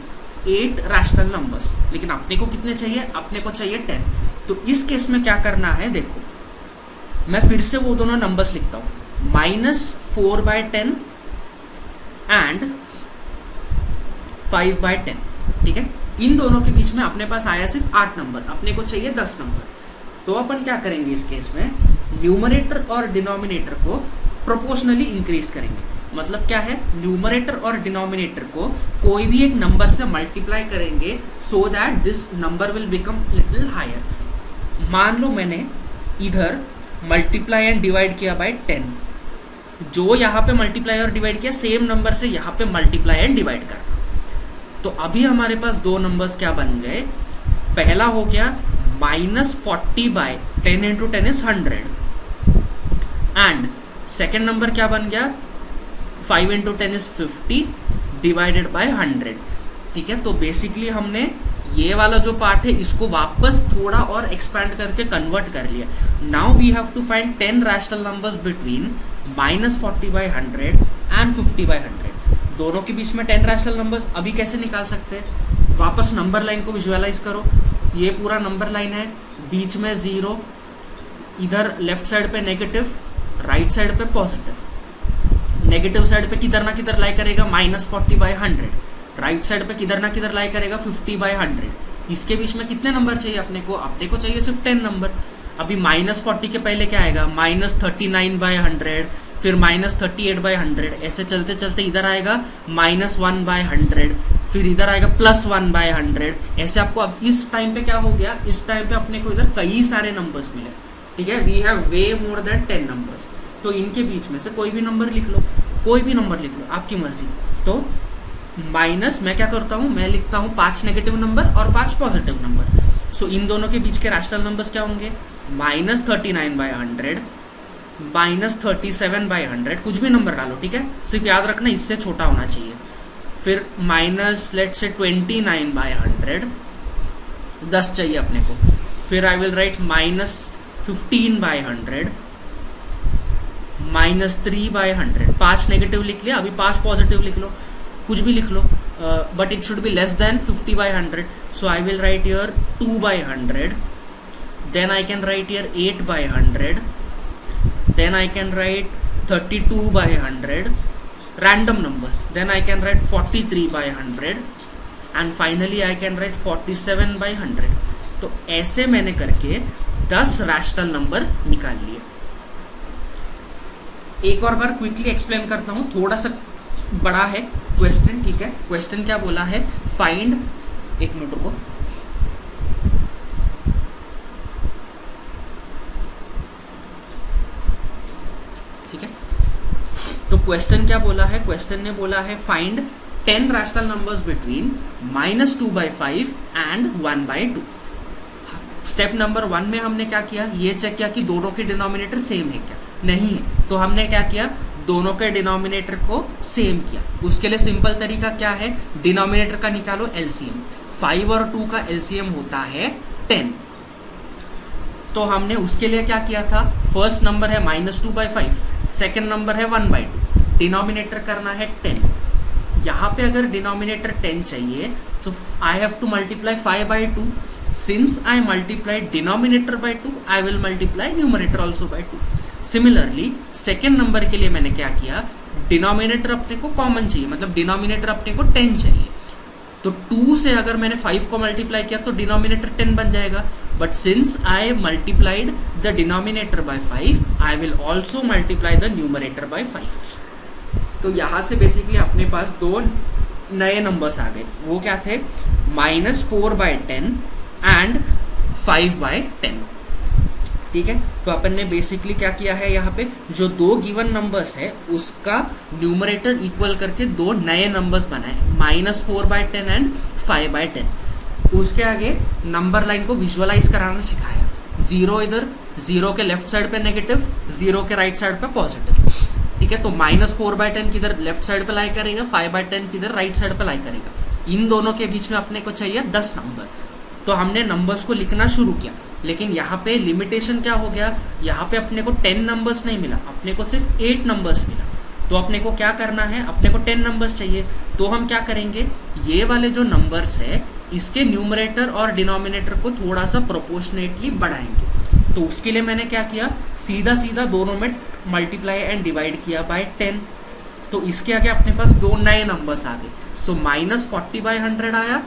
8 rational numbers. लेकिन अपने को कितने चाहिए? अपने को चाहिए 10। तो इस केस में क्या करना है? देखो मैं फिर से वो दोनों नंबर्स लिखता हूँ, -4/10 एंड 5/10। ठीक है, इन दोनों के बीच में अपने पास आया सिर्फ 8 नंबर, अपने को चाहिए 10 नंबर। तो अपन क्या करेंगे इस केस में? न्यूमरेटर और डिनोमिनेटर को प्रोपोर्शनली इंक्रीज करेंगे। मतलब क्या है? न्यूमरेटर और डिनोमिनेटर को कोई भी एक नंबर से मल्टीप्लाई करेंगे so that this number will become little higher. मान लो मैंने इधर मल्टीप्लाई एंड डिवाइड किया बाय 10, जो यहाँ पे मल्टीप्लाई और डिवाइड किया सेम नंबर से यहाँ पे मल्टीप्लाई एंड डिवाइड करना। तो अभी हमारे पास दो नंबर्स क्या बन गए? पहला हो गया -40/10 into 10 is 100 and second number क्या बन गया? 5 इंटू 10 इज 50 डिवाइडेड बाय 100। ठीक है, तो बेसिकली हमने ये वाला जो पार्ट है इसको वापस थोड़ा और एक्सपैंड करके कन्वर्ट कर लिया। Now we have to find 10 rational numbers between -40/100 and 50/100। दोनों के बीच में 10 रैशनल नंबर्स अभी कैसे निकाल सकते हैं? वापस नंबर लाइन को विजुअलाइज करो। ये पूरा नंबर लाइन है, बीच में 0, इधर लेफ्ट साइड पे नेगेटिव, राइट साइड पे पॉजिटिव। नेगेटिव साइड पे किधर ना किधर लाई करेगा -40/100, राइट साइड पे किधर ना किधर लाई करेगा 50/100। इसके बीच में कितने नंबर चाहिए अपने को? अपने को चाहिए सिर्फ 10 नंबर। अभी -40 के पहले क्या आएगा? -39/100, फिर -38/100, ऐसे चलते चलते इधर आएगा -1/100, फिर इधर आएगा +1/100। ऐसे आपको अब इस टाइम पे क्या हो गया, इस टाइम पे अपने को इधर कई सारे नंबर्स मिले, ठीक है। We have way more than 10 numbers. तो इनके बीच में से कोई भी नंबर लिख लो, कोई भी नंबर लिख लो, आपकी मर्जी। तो माइनस मैं क्या करता हूं, मैं लिखता हूं 5 नेगेटिव नंबर और 5 पॉजिटिव नंबर। सो इन दोनों के बीच के रैशनल नंबर्स क्या होंगे, -39/100, -37/100, कुछ भी नंबर डालो, ठीक है, सिर्फ याद रखना इससे छोटा होना चाहिए। फिर माइनस लेट से 29/100, 10 चाहिए अपने को। फिर आई विल राइट -15/100, -3/100, 5 नेगेटिव लिख लिया, अभी 5 पॉजिटिव लिख लो, कुछ भी लिख लो, but it should be less than 50/100। So I will write here 2/100, then I can write here 8/100, then I can write 32/100, random numbers, then I can write 43/100 and finally I can write 47/100। तो ऐसे मैंने करके 10 rational number निकाल लिए। एक और बार quickly explain करता हूं, थोड़ा सा बड़ा है क्वेश्चन, ठीक है। क्वेश्चन क्या बोला है, फाइंड, एक मिनट रुको, ठीक है। तो क्वेश्चन क्या बोला है, क्वेश्चन ने बोला है find 10 rational numbers between -2/5 and 1/2। Step number 1 में हमने क्या किया, ये चेक किया कि दोनों के डिनोमिनेटर सेम है क्या, नहीं है। तो हमने क्या किया, दोनों के डिनोमिनेटर को सेम किया। उसके लिए सिंपल तरीका क्या है, डिनोमिनेटर का निकालो एलसीएम। 5 और 2 का एलसीएम होता है 10। तो हमने उसके लिए क्या किया था, फर्स्ट नंबर है -2/5, सेकेंड नंबर है 1/2, डिनोमिनेटर करना है 10। यहाँ पे अगर डिनोमिनेटर 10 चाहिए तो I have to multiply 5/2। Since I multiply denominator by 2, I will multiply numerator also by 2। Similarly second number के लिए मैंने क्या किया, डिनोमिनेटर अपने को कॉमन चाहिए, मतलब डिनोमिनेटर अपने को 10 चाहिए। तो 2 से अगर मैंने 5 को मल्टीप्लाई किया तो डिनोमिनेटर 10 बन जाएगा। But since I multiplied the denominator by 5, I will also multiply the numerator bye 5। तो यहां से बेसिकली अपने पास 2 नए नंबर्स आ गए। वो क्या थे, -4/10 एंड 5/10, ठीक है। तो अपन ने बेसिकली क्या किया है, यहाँ पे जो 2 गिवन नंबर्स है उसका न्यूमरेटर इक्वल करके 2 नए नंबर्स बनाए, -4/10 एंड 5/10। उसके आगे नंबर लाइन को विजुअलाइज कराना सिखाया। 0 इधर, 0 के लेफ्ट साइड पे नेगेटिव, 0 के राइट साइड पे पॉजिटिव, ठीक है। तो -4/10 किधर लेफ्ट साइड पे लाई करेगा, 5/10 किधर राइट साइड पे लाई करेगा। इन दोनों के बीच में अपने को चाहिए 10 नंबर। तो हमने नंबर्स को लिखना शुरू किया, लेकिन यहाँ पे लिमिटेशन क्या हो गया, यहाँ पे अपने को 10 नंबर्स नहीं मिला, अपने को सिर्फ 8 नंबर्स मिला। तो अपने को क्या करना है, अपने को 10 नंबर्स चाहिए। तो हम क्या करेंगे, ये वाले जो नंबर्स है इसके न्यूमरेटर और डिनोमिनेटर को थोड़ा सा प्रोपोर्शनेटली बढ़ाएंगे। तो उसके लिए मैंने क्या किया, सीधा सीधा दोनों में मल्टीप्लाई एंड डिवाइड किया बाय 10। तो इसके आगे अपने पास 2 नए नंबर्स आ गए। सो -40/100 आया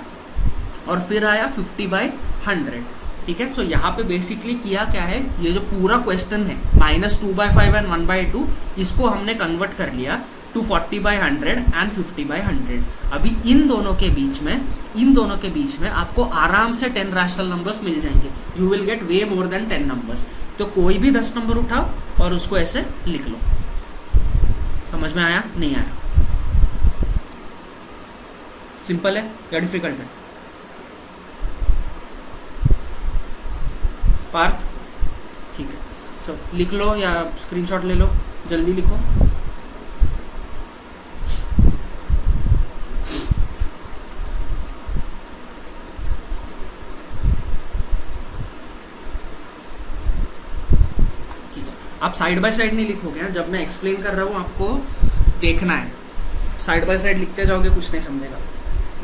और फिर आया 50/100, ठीक है। सो यहाँ पे बेसिकली किया क्या है, ये जो पूरा क्वेश्चन है -2/5 एंड 1/2, इसको हमने कन्वर्ट कर लिया टू 40/100 एंड 50/100। अभी इन दोनों के बीच में आपको आराम से 10 रैशनल नंबर्स मिल जाएंगे। You will get way more than 10 numbers. तो कोई भी 10 नंबर उठाओ और उसको ऐसे लिख लो। समझ में आया, नहीं आया? सिंपल है या डिफिकल्ट है? पार्थ, ठीक है, चलो लिख लो या स्क्रीनशॉट ले लो, जल्दी लिखो। ठीक है, आप साइड बाय साइड नहीं लिखोगे, जब मैं एक्सप्लेन कर रहा हूँ आपको देखना है। साइड बाय साइड लिखते जाओगे कुछ नहीं समझेगा।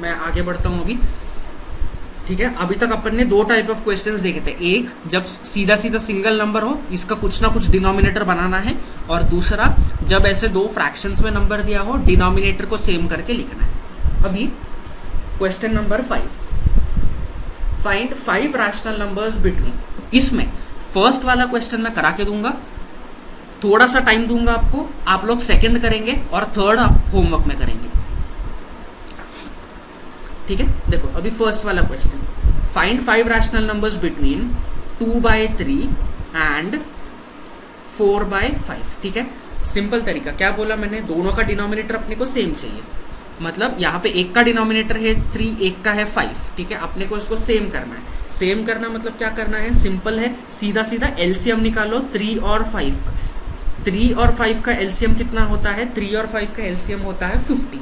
मैं आगे बढ़ता हूँ अभी, ठीक है। अभी तक अपन ने 2 टाइप ऑफ क्वेश्चंस देखे थे। एक, जब सीधा सीधा सिंगल नंबर हो, इसका कुछ ना कुछ डिनोमिनेटर बनाना है, और दूसरा जब ऐसे 2 फ्रैक्शंस में नंबर दिया हो, डिनोमिनेटर को सेम करके लिखना है। अभी question number 5, find 5 rational numbers between. इसमें फर्स्ट वाला क्वेश्चन मैं करा के दूंगा, थोड़ा सा टाइम दूंगा आपको, आप लोग सेकंड करेंगे और थर्ड आप होमवर्क में करेंगे, ठीक है। देखो अभी फर्स्ट वाला question, find 5 rational numbers between 2/3 and 4/5, ठीक है। सिंपल तरीका क्या बोला मैंने, दोनों का डिनोमिनेटर अपने को सेम चाहिए, मतलब यहाँ पे एक का डिनोमिनेटर है 3, एक का है 5, ठीक है। अपने को इसको सेम करना है। सेम करना मतलब क्या करना है, सिंपल है, सीधा सीधा एलसीएम निकालो 3 और 5 का। 3 और 5 का एलसीएम कितना होता है, 3 और 5 का एलसीएम होता है 15।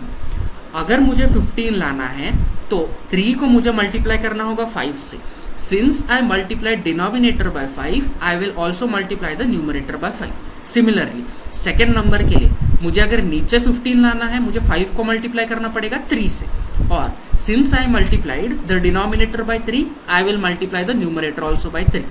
अगर मुझे 15 लाना है तो 3 को मुझे मल्टीप्लाई करना होगा 5 से। Since I multiply denominator by 5, I will also multiply the numerator bye 5। Similarly second number के लिए मुझे अगर नीचे 15 लाना है, मुझे 5 को मल्टीप्लाई करना पड़ेगा 3 से, और since I multiplied the denominator by 3, I will multiply the numerator also by 3।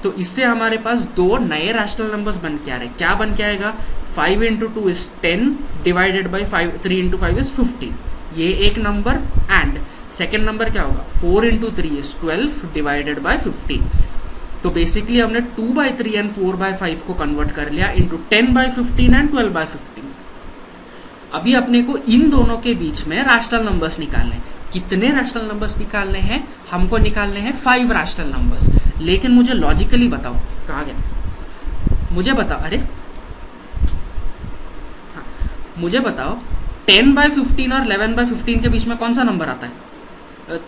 तो इससे हमारे पास दो नए रैशनल नंबर्स बन के आ रहे हैं। क्या बन के आएगा, 5 into 2 is 10 divided by 3 into 5 is 15, ये एक नंबर। एंड सेकेंड नंबर क्या होगा, 4 इंटू 3 इज 12 डिवाइडेड बाई 15। तो बेसिकली हमने 2/3 एंड 4/5 को कन्वर्ट कर लिया इंटू 10/15 एंड 12/15। अभी अपने को इन दोनों के बीच में रैशनल नंबर्स निकालने हैं। कितने रैशनल नंबर्स निकालने हैं, हमको निकालने हैं 5 रैशनल नंबर्स। लेकिन मुझे लॉजिकली बताओ, कहा गया, मुझे बताओ, अरे हाँ, मुझे बताओ 10/15 और 11/15 के बीच में कौन सा नंबर आता है,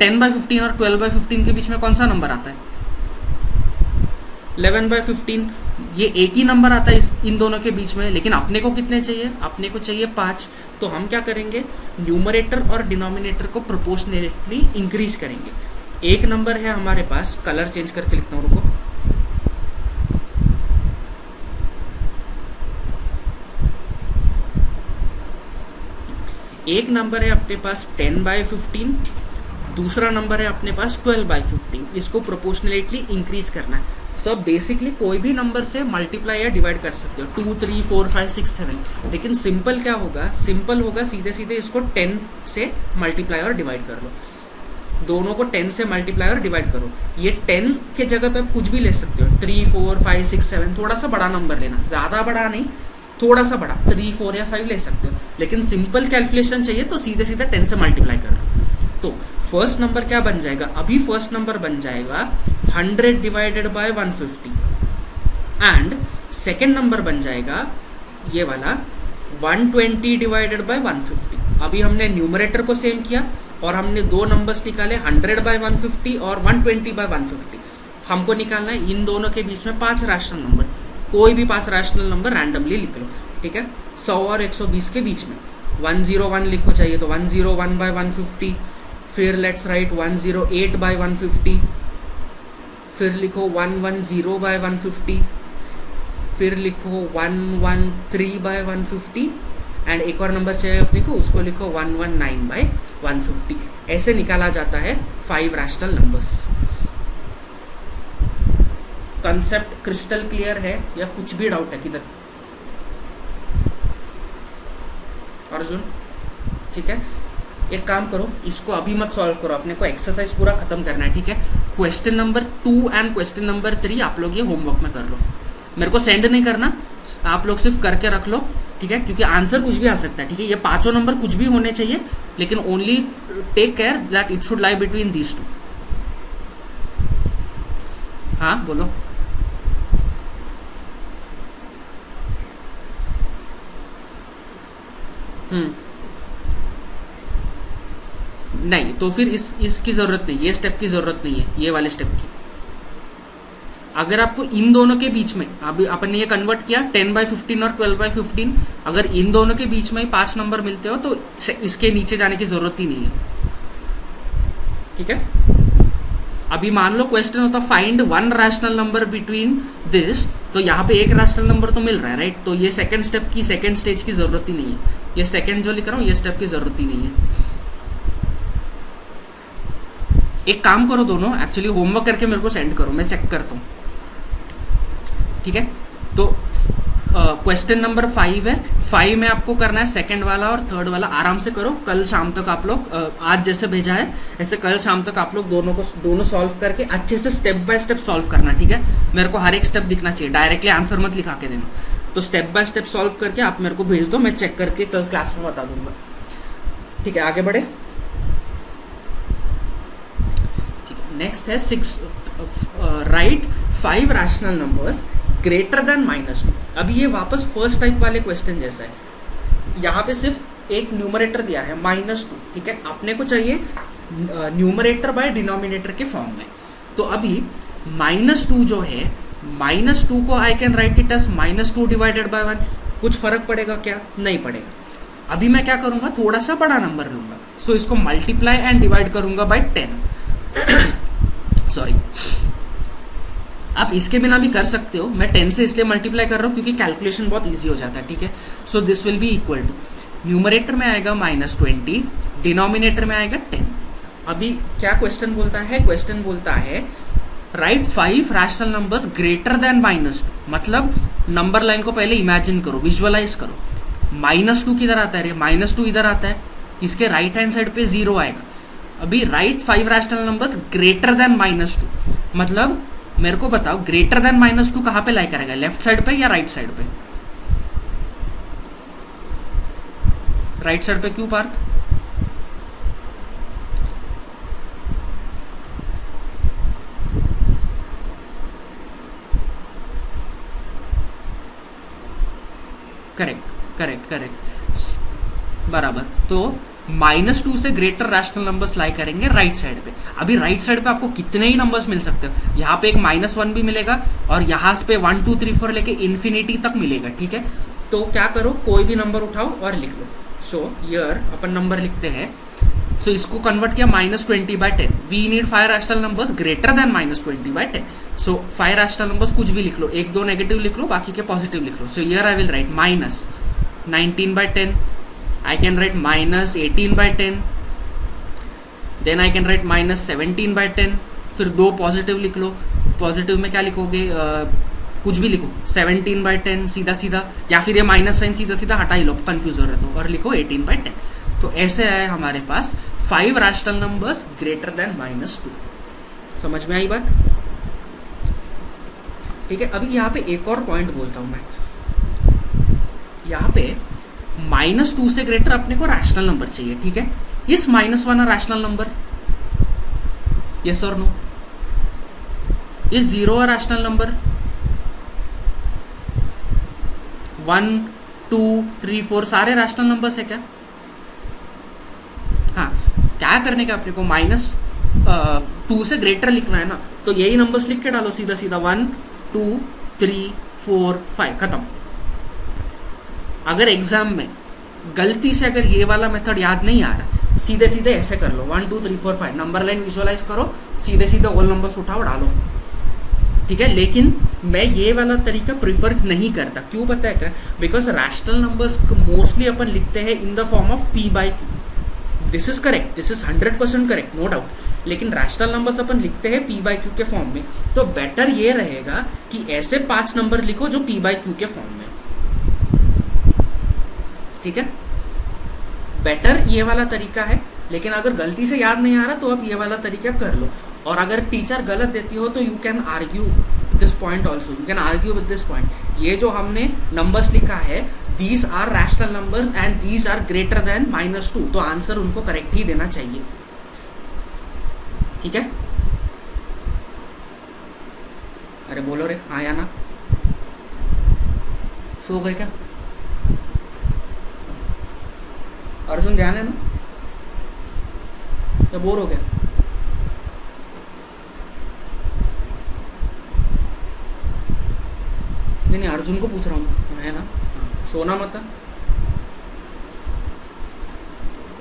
10/15 और 12/15 के बीच में कौन सा नंबर आता है, 11/15। ये एक ही नंबर आता है इन दोनों के बीच में, लेकिन अपने को कितने चाहिए, अपने को चाहिए 5। तो हम क्या करेंगे, न्यूमरेटर और डिनोमिनेटर को प्रोपोर्शनली इंक्रीज करेंगे। एक नंबर है हमारे पास, कलर चेंज करके लिखता हूं, रुको, एक नंबर है अपने पास 10/15, दूसरा नंबर है अपने पास 12/15। इसको प्रोपोर्शनली इंक्रीज करना है। सब बेसिकली कोई भी नंबर से मल्टीप्लाई या डिवाइड कर सकते हो, 2, 3, 4, 5, 6, 7। लेकिन सिंपल क्या होगा, सिंपल होगा सीधे सीधे इसको 10 से मल्टीप्लाई और डिवाइड कर लो। दोनों को 10 से मल्टीप्लाई और डिवाइड करो। ये 10 के जगह पे आप कुछ भी ले सकते हो, 3, 4, 5, 6, 7, थोड़ा सा बड़ा नंबर लेना, ज्यादा बड़ा नहीं, थोड़ा सा बड़ा, 3, 4 या 5 ले सकते हो। लेकिन सिंपल कैलकुलेशन चाहिए तो सीधे सीधे 10 से मल्टीप्लाई कर लो। तो फर्स्ट नंबर क्या बन जाएगा, अभी फर्स्ट नंबर बन जाएगा 100 divided by 150, and second number बन जाएगा ये वाला 120 डिवाइडेड बाय 150। अभी हमने न्यूमरेटर को सेम किया और हमने दो नंबर्स निकाले, 100/150 और 120/150। हमको निकालना है इन दोनों के बीच में 5 रैशनल नंबर। कोई भी 5 रैशनल नंबर रैंडमली लिख लो, ठीक है। 100 और 120 के बीच में 101 लिखो चाहिए तो 101/150, फिर लेट्स राइट 108/150, फिर लिखो 110/150, फिर लिखो 113/150, एंड एक और नंबर चाहिए अपने को, उसको लिखो 119/150। ऐसे निकाला जाता है 5 rational numbers. Concept crystal clear है या कुछ भी डाउट है किधर, अर्जुन? ठीक है, एक काम करो, इसको अभी मत सॉल्व करो, अपने को एक्सरसाइज पूरा खत्म करना है, ठीक है। Question number 2 and question number 3 आप लोग ये होमवर्क में कर लो, मेरे को सेंड नहीं करना, आप लोग सिर्फ करके रख लो, ठीक है, क्योंकि आंसर कुछ भी आ सकता है, ठीक है। ये पांचों नंबर कुछ भी होने चाहिए, लेकिन only take care that it should lie between these 2। हाँ बोलो। नहीं तो फिर इसकी जरूरत नहीं, ये स्टेप की जरूरत नहीं है, ये वाले स्टेप की। अगर आपको इन दोनों के बीच में, अभी अपन ने ये कन्वर्ट किया 10/15 और 12/15, अगर इन दोनों के बीच में ही 5 नंबर मिलते हो तो इसके नीचे जाने की जरूरत ही नहीं है, ठीक है। अभी मान लो क्वेश्चन होता find 1 rational number between this, तो यहाँ पे एक रैशनल नंबर तो मिल रहा है, राइट। तो ये सेकंड स्टेप की, सेकंड स्टेज की जरूरत ही नहीं है, ये सेकंड जो लिख रहा हूँ ये स्टेप की जरूरत ही नहीं है। एक काम करो दोनों, एक्चुअली होमवर्क करके मेरे को सेंड करो, मैं चेक करता हूँ, ठीक है। तो क्वेश्चन नंबर 5 है, 5 में आपको करना है सेकंड वाला और थर्ड वाला, आराम से करो। कल शाम तक आप लोग, आज जैसे भेजा है ऐसे कल शाम तक आप लोग दोनों सॉल्व करके अच्छे से स्टेप बाय स्टेप सॉल्व करना, ठीक है। मेरे को हर एक स्टेप दिखना चाहिए, डायरेक्टली आंसर मत लिखा के देना, तो स्टेप बाय स्टेप सॉल्व करके आप मेरे को भेज दो, मैं चेक करके कल क्लास में बता दूंगा। ठीक है, आगे बढ़े। ठीक है, नेक्स्ट है 6, right 5 rational numbers greater than -2। अभी ये वापस फर्स्ट टाइप वाले क्वेश्चन जैसा है, यहाँ पे सिर्फ एक न्यूमरेटर दिया है -2। ठीक है, अपने को चाहिए न्यूमरेटर बाय डिनोमिनेटर के फॉर्म में। तो अभी -2 जो है, -2 को I can write it as -2 divided by 1। कुछ फर्क पड़ेगा क्या? नहीं पड़ेगा। अभी मैं क्या करूंगा, थोड़ा सा बड़ा नंबर लूंगा, सो इसको मल्टीप्लाई एंड डिवाइड करूंगा बाय 10। सॉरी, आप इसके बिना भी कर सकते हो, मैं 10 से इसलिए मल्टीप्लाई कर रहा हूँ क्योंकि कैलकुलेशन बहुत ईजी हो जाता है। ठीक है, so this will be equal to, numerator में आएगा -20, डिनोमिनेटर में आएगा 10। अभी क्या क्वेश्चन बोलता है? क्वेश्चन बोलता है write 5 rational numbers greater than -2। मतलब नंबर लाइन को पहले इमेजिन करो, विजुअलाइज करो। -2 किधर आता है रे? -2 इधर आता है, इसके राइट हैंड साइड पे 0 आएगा। अभी right 5 rational numbers greater than -2, मतलब मेरे को बताओ ग्रेटर देन -2 कहाँ पे लाई करेगा, लेफ्ट साइड पे या राइट साइड पे? राइट साइड पे। क्यों पार्थ? करेक्ट बराबर। तो -2 से ग्रेटर रैशनल नंबर्स लाई करेंगे राइट साइड पे। अभी राइट साइड पे आपको कितने ही नंबर्स मिल सकते हो, यहाँ पे एक -1 भी मिलेगा और यहाँ पे 1 2 3 4 लेके इन्फिनिटी तक मिलेगा। ठीक है, तो क्या करो, कोई भी नंबर उठाओ और लिख लो। सो यर अपन नंबर लिखते हैं, सो इसको कन्वर्ट किया -20/10। We need 5 rational numbers greater than -20/10। So 5 rational numbers कुछ भी लिख लो, 1 2 नेगेटिव लिख लो, बाकी के पॉजिटिव लिख लो। So yeah I will write -19/10, I can write -18/10, then I can write -17/10। फिर 2 पॉजिटिव लिख लो, पॉजिटिव में क्या लिखोगे? कुछ भी लिखो, 17/10 सीधा सीधा, या फिर ये माइनस साइन सीधा सीधा हटा ही लो, कंफ्यूज हो रहे तो, और लिखो 18/10। तो ऐसे आए हमारे पास 5 रैशनल नंबर्स ग्रेटर देन -2। समझ में आई बात? ठीक है, अभी यहाँ पे एक और पॉइंट बोलता हूं मैं। यहाँ पे -2 से ग्रेटर अपने को रैशनल नंबर चाहिए। ठीक है, इस -1 रैशनल नंबर? यस और नो? इस 0 रैशनल नंबर? 1 2 3 4 सारे रैशनल नंबर्स है क्या? हाँ, क्या करने का अपने को, -2 से ग्रेटर लिखना है ना, तो यही नंबर्स लिख के डालो सीधा सीधा, 1 2 3 4 5, खत्म। अगर एग्जाम में गलती से अगर ये वाला मेथड याद नहीं आ रहा, सीधे सीधे ऐसे कर लो, 1 2 3 4 5, नंबर लाइन विजुअलाइज करो, सीधे सीधे होल नंबर्स उठाओ डालो। ठीक है, लेकिन मैं ये वाला तरीका प्रिफर नहीं करता। क्यों पता है क्या? बिकॉज रैशनल नंबर्स मोस्टली अपन लिखते हैं in the form of p/q। This is correct, this is 100% correct, no doubt. लेकिन रैशनल नंबर्स अपन लिखते हैं p/q के फॉर्म में, तो बेटर ये रहेगा कि ऐसे 5 नंबर लिखो जो p/q के फॉर्म में। ठीक है, बेटर ये वाला तरीका है। लेकिन अगर गलती से याद नहीं आ रहा तो आप ये वाला तरीका कर लो, और अगर टीचर गलत देती हो तो you can argue this point also, you can argue with this point. ये जो हमने नंबर्स लिखा है, these are rational numbers and these are greater than -2, तो आंसर उनको करेक्ट ही देना चाहिए। ठीक है, अरे बोलो रे, हाँ या ना? सो गए क्या? अर्जुन ध्यान है ना, या बोर हो गया? नहीं, अर्जुन को पूछ रहा हूँ, है ना? सोना मत।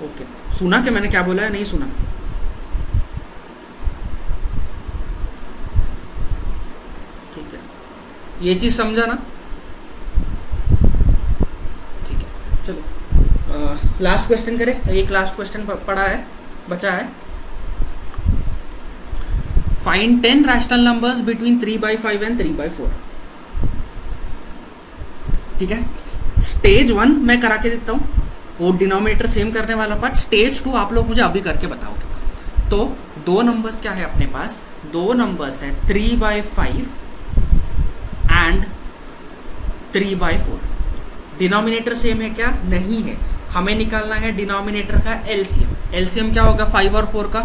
ओके, सुना कि मैंने क्या बोला है? नहीं सुना? ठीक है, ये चीज समझा ना? ठीक है, चलो लास्ट क्वेश्चन करें। एक लास्ट क्वेश्चन पड़ा है, बचा है। Find 10 rational numbers between 3/5 and 3/4। ठीक है, स्टेज 1 मैं करा के देता हूँ, वो डिनोमिनेटर सेम करने वाला पार्ट। स्टेज 2 आप लोग मुझे अभी करके बताओगे। तो 2 नंबर्स क्या है अपने पास? 2 नंबर्स है 3/5 एंड 3/4। डिनोमिनेटर सेम है क्या? नहीं है। हमें निकालना है डिनोमिनेटर का एलसीएम। एलसीएम क्या होगा 5 और 4 का?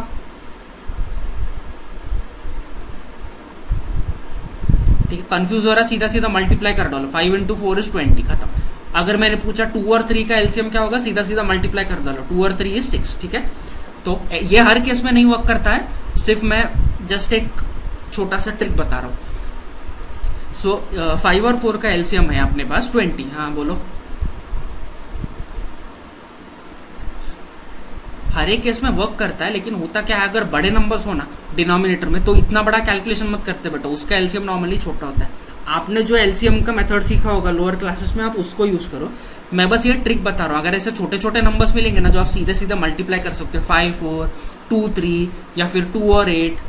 ठीक है, कंफ्यूज हो रहा है, सीधा सीधा मल्टीप्लाई कर डालो। 5 × 4 = 20, खत्म। अगर मैंने पूछा 2 और 3 का एलसीएम क्या होगा, सीधा सीधा मल्टीप्लाई कर डालो। 2 और 3 = 6। ठीक है, तो ये हर केस में नहीं वर्क करता है, सिर्फ मैं जस्ट एक छोटा सा ट्रिक बता रहा हूँ। सो 5 और 4 का एलसीएम है अपने पास 20। हाँ बोलो। हर एक केस में वर्क करता है, लेकिन होता क्या है, अगर बड़े नंबर्स हो ना डिनोमिनेटर में, तो इतना बड़ा कैलकुलेशन मत करते बेटा, उसका एलसीएम नॉर्मली छोटा होता है। आपने जो एलसीएम का मेथड सीखा होगा लोअर क्लासेस में, आप उसको यूज करो। मैं बस ये ट्रिक बता रहा हूँ। अगर ऐसे छोटे छोटे नंबर्स मिलेंगे ना जो आप सीधे सीधे मल्टीप्लाई कर सकते हो, 5 4 2 3 या फिर 2 और 8।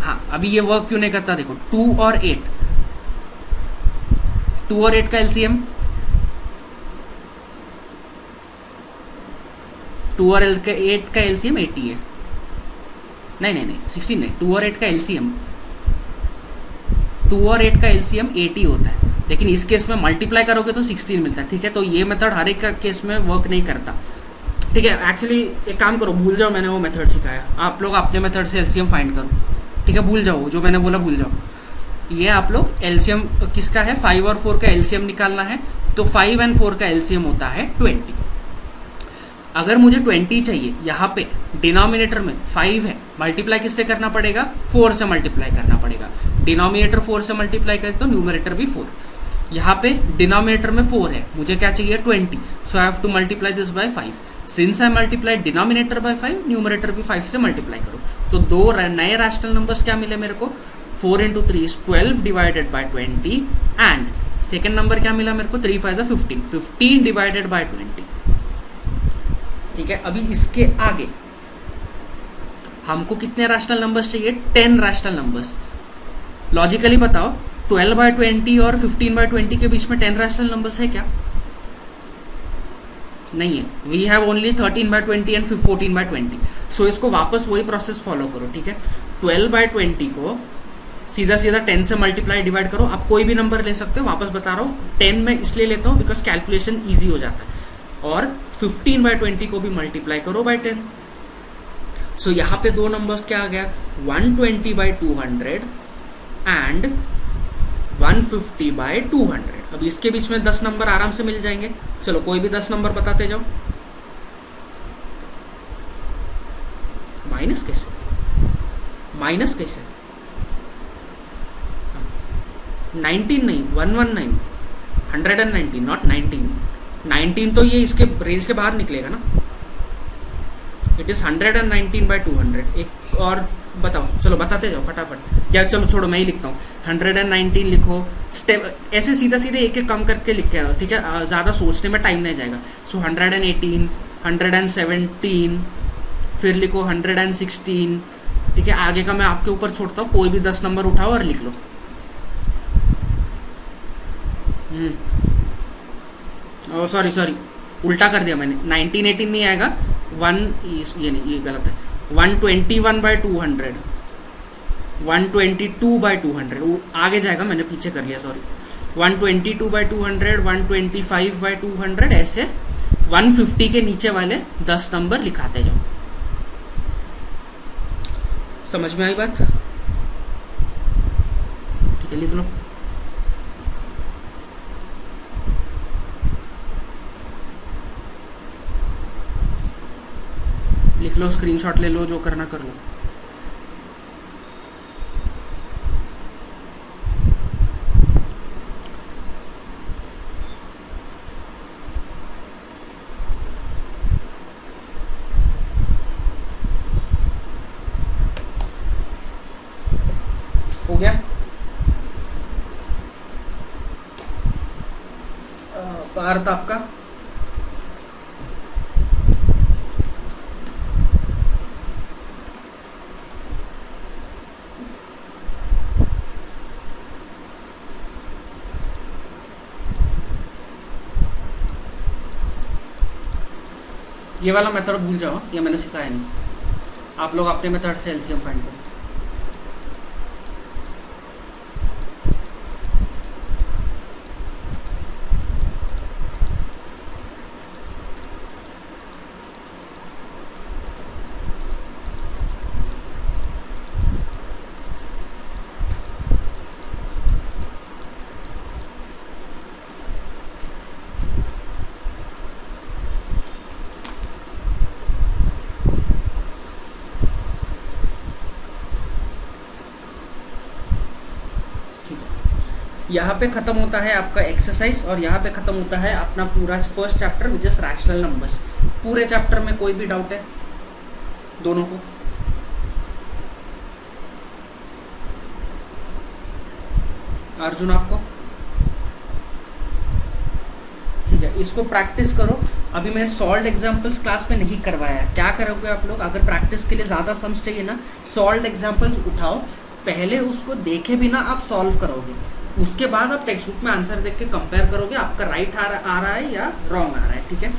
हाँ, अभी ये वर्क क्यों नहीं करता देखो। 2 और 8 का एलसीएम, 2 और 8 का एलसीएम 80 है। नहीं 16 नहीं, 2 और 8 का एलसीएम 2 और 8 का एलसीएम 80 होता है, लेकिन इस केस में मल्टीप्लाई करोगे तो 16 मिलता है। ठीक है, तो ये मेथड हर एक का केस में वर्क नहीं करता। ठीक है, एक्चुअली एक काम करो, भूल जाओ मैंने वो मेथड सिखाया, आप लोग अपने मेथड से एलसीएम फाइंड करो। ठीक है, भूल जाओ जो मैंने बोला, भूल जाओ। ये आप लोग एलसीएम किसका है, 5 और 4 का एलसीएम निकालना है, तो 5 और 4 का एलसीएम होता है 20। अगर मुझे 20 चाहिए, यहाँ पे डिनोमिनेटर में 5 है, मल्टीप्लाई किससे करना पड़ेगा, 4 से मल्टीप्लाई करना पड़ेगा। डिनोमिनेटर 4 से मल्टीप्लाई करें तो न्यूमरेटर भी 4। यहाँ पे डिनोमिनेटर में 4 है, मुझे क्या चाहिए 20, so I have to multiply this by 5। Since I multiply denominator by 5, numerator भी 5 से मल्टीप्लाई करो। तो दो नए रैशनल नंबर्स क्या मिले मेरे को, 4 × 3 = 12 divided by 20, and second number क्या मिला मेरे को, 3 5 = 15, 15 डिवाइडेड बाय 20। ठीक है, अभी इसके आगे हमको कितने रैशनल नंबर्स चाहिए, 10 रैशनल नंबर्स। लॉजिकली बताओ, 12/20 और 15/20 के बीच में 10 रैशनल नंबर्स है क्या? नहीं है। We have only 13/20 and 14/20। So इसको वापस वही प्रोसेस फॉलो करो। ठीक है, 12/20 को सीधा सीधा 10 से मल्टीप्लाई डिवाइड करो। आप कोई भी नंबर ले सकते हो, वापस बता रहा हूँ 10 में इसलिए लेता हूँ बिकॉज कैलकुलेशन ईजी हो जाता है। और 15/20 को भी मल्टीप्लाई करो बाय 10। सो यहाँ पे दो नंबर्स क्या आ गया, 120/200 एंड 150/200। अब इसके बीच में 10 नंबर आराम से मिल जाएंगे। चलो कोई भी 10 नंबर बताते जाओ। माइनस कैसे, माइनस कैसे, 19 नहीं, 119, 119 नॉट 19। 19 तो ये इसके रेंज के बाहर निकलेगा ना। It is 119/200। एक और बताओ, चलो बताते जाओ फटाफट, या चलो छोड़ो मैं ही लिखता हूँ। 119 लिखो, स्टेप ऐसे सीधा सीधे एक एक कम करके लिख के आओ। ठीक है, ज़्यादा सोचने में टाइम नहीं जाएगा। सो 118, 117, फिर लिखो 116। ठीक है, आगे का मैं आपके ऊपर छोड़ता हूँ, कोई भी 10 नंबर उठाओ और लिख लो। सॉरी उल्टा कर दिया मैंने, 1918 नहीं आएगा, ये नहीं, ये गलत है। 121/200, 122/200 आगे जाएगा, मैंने पीछे कर लिया, सॉरी। 122/200, 125/200, ऐसे 150 के नीचे वाले 10 नंबर लिखाते जाओ। समझ में आई बात? ठीक है, लिख लो। लिख लो, स्क्रीनशॉट ले लो, जो करना कर लो। हो गया पार्थ आपका? ये वाला मेथड भूल जाओ, ये मैंने सिखाया नहीं। आप लोग अपने मेथड से एलसीएम फाइंड करो। ठीक है, यहाँ पे खत्म होता है आपका एक्सरसाइज और यहाँ पे खत्म होता है अपना पूरा first chapter which is rational numbers. पूरे चैप्टर में कोई भी डाउट है दोनों को? अर्जुन आपको? ठीक है, इसको प्रैक्टिस करो। अभी मैंने सॉल्व एग्जाम्पल्स क्लास में नहीं करवाया है। क्या करोगे आप लोग, अगर प्रैक्टिस के लिए ज़्यादा सम्स चाहिए ना, सॉल्व एग्जाम्पल्स उठाओ, पहले उसको देखे बिना आप सॉल्व करोगे, उसके बाद आप टेक्स्ट बुक में आंसर देख के कंपेयर करोगे आपका राइट आ रहा है या रॉन्ग आ रहा है। ठीक है।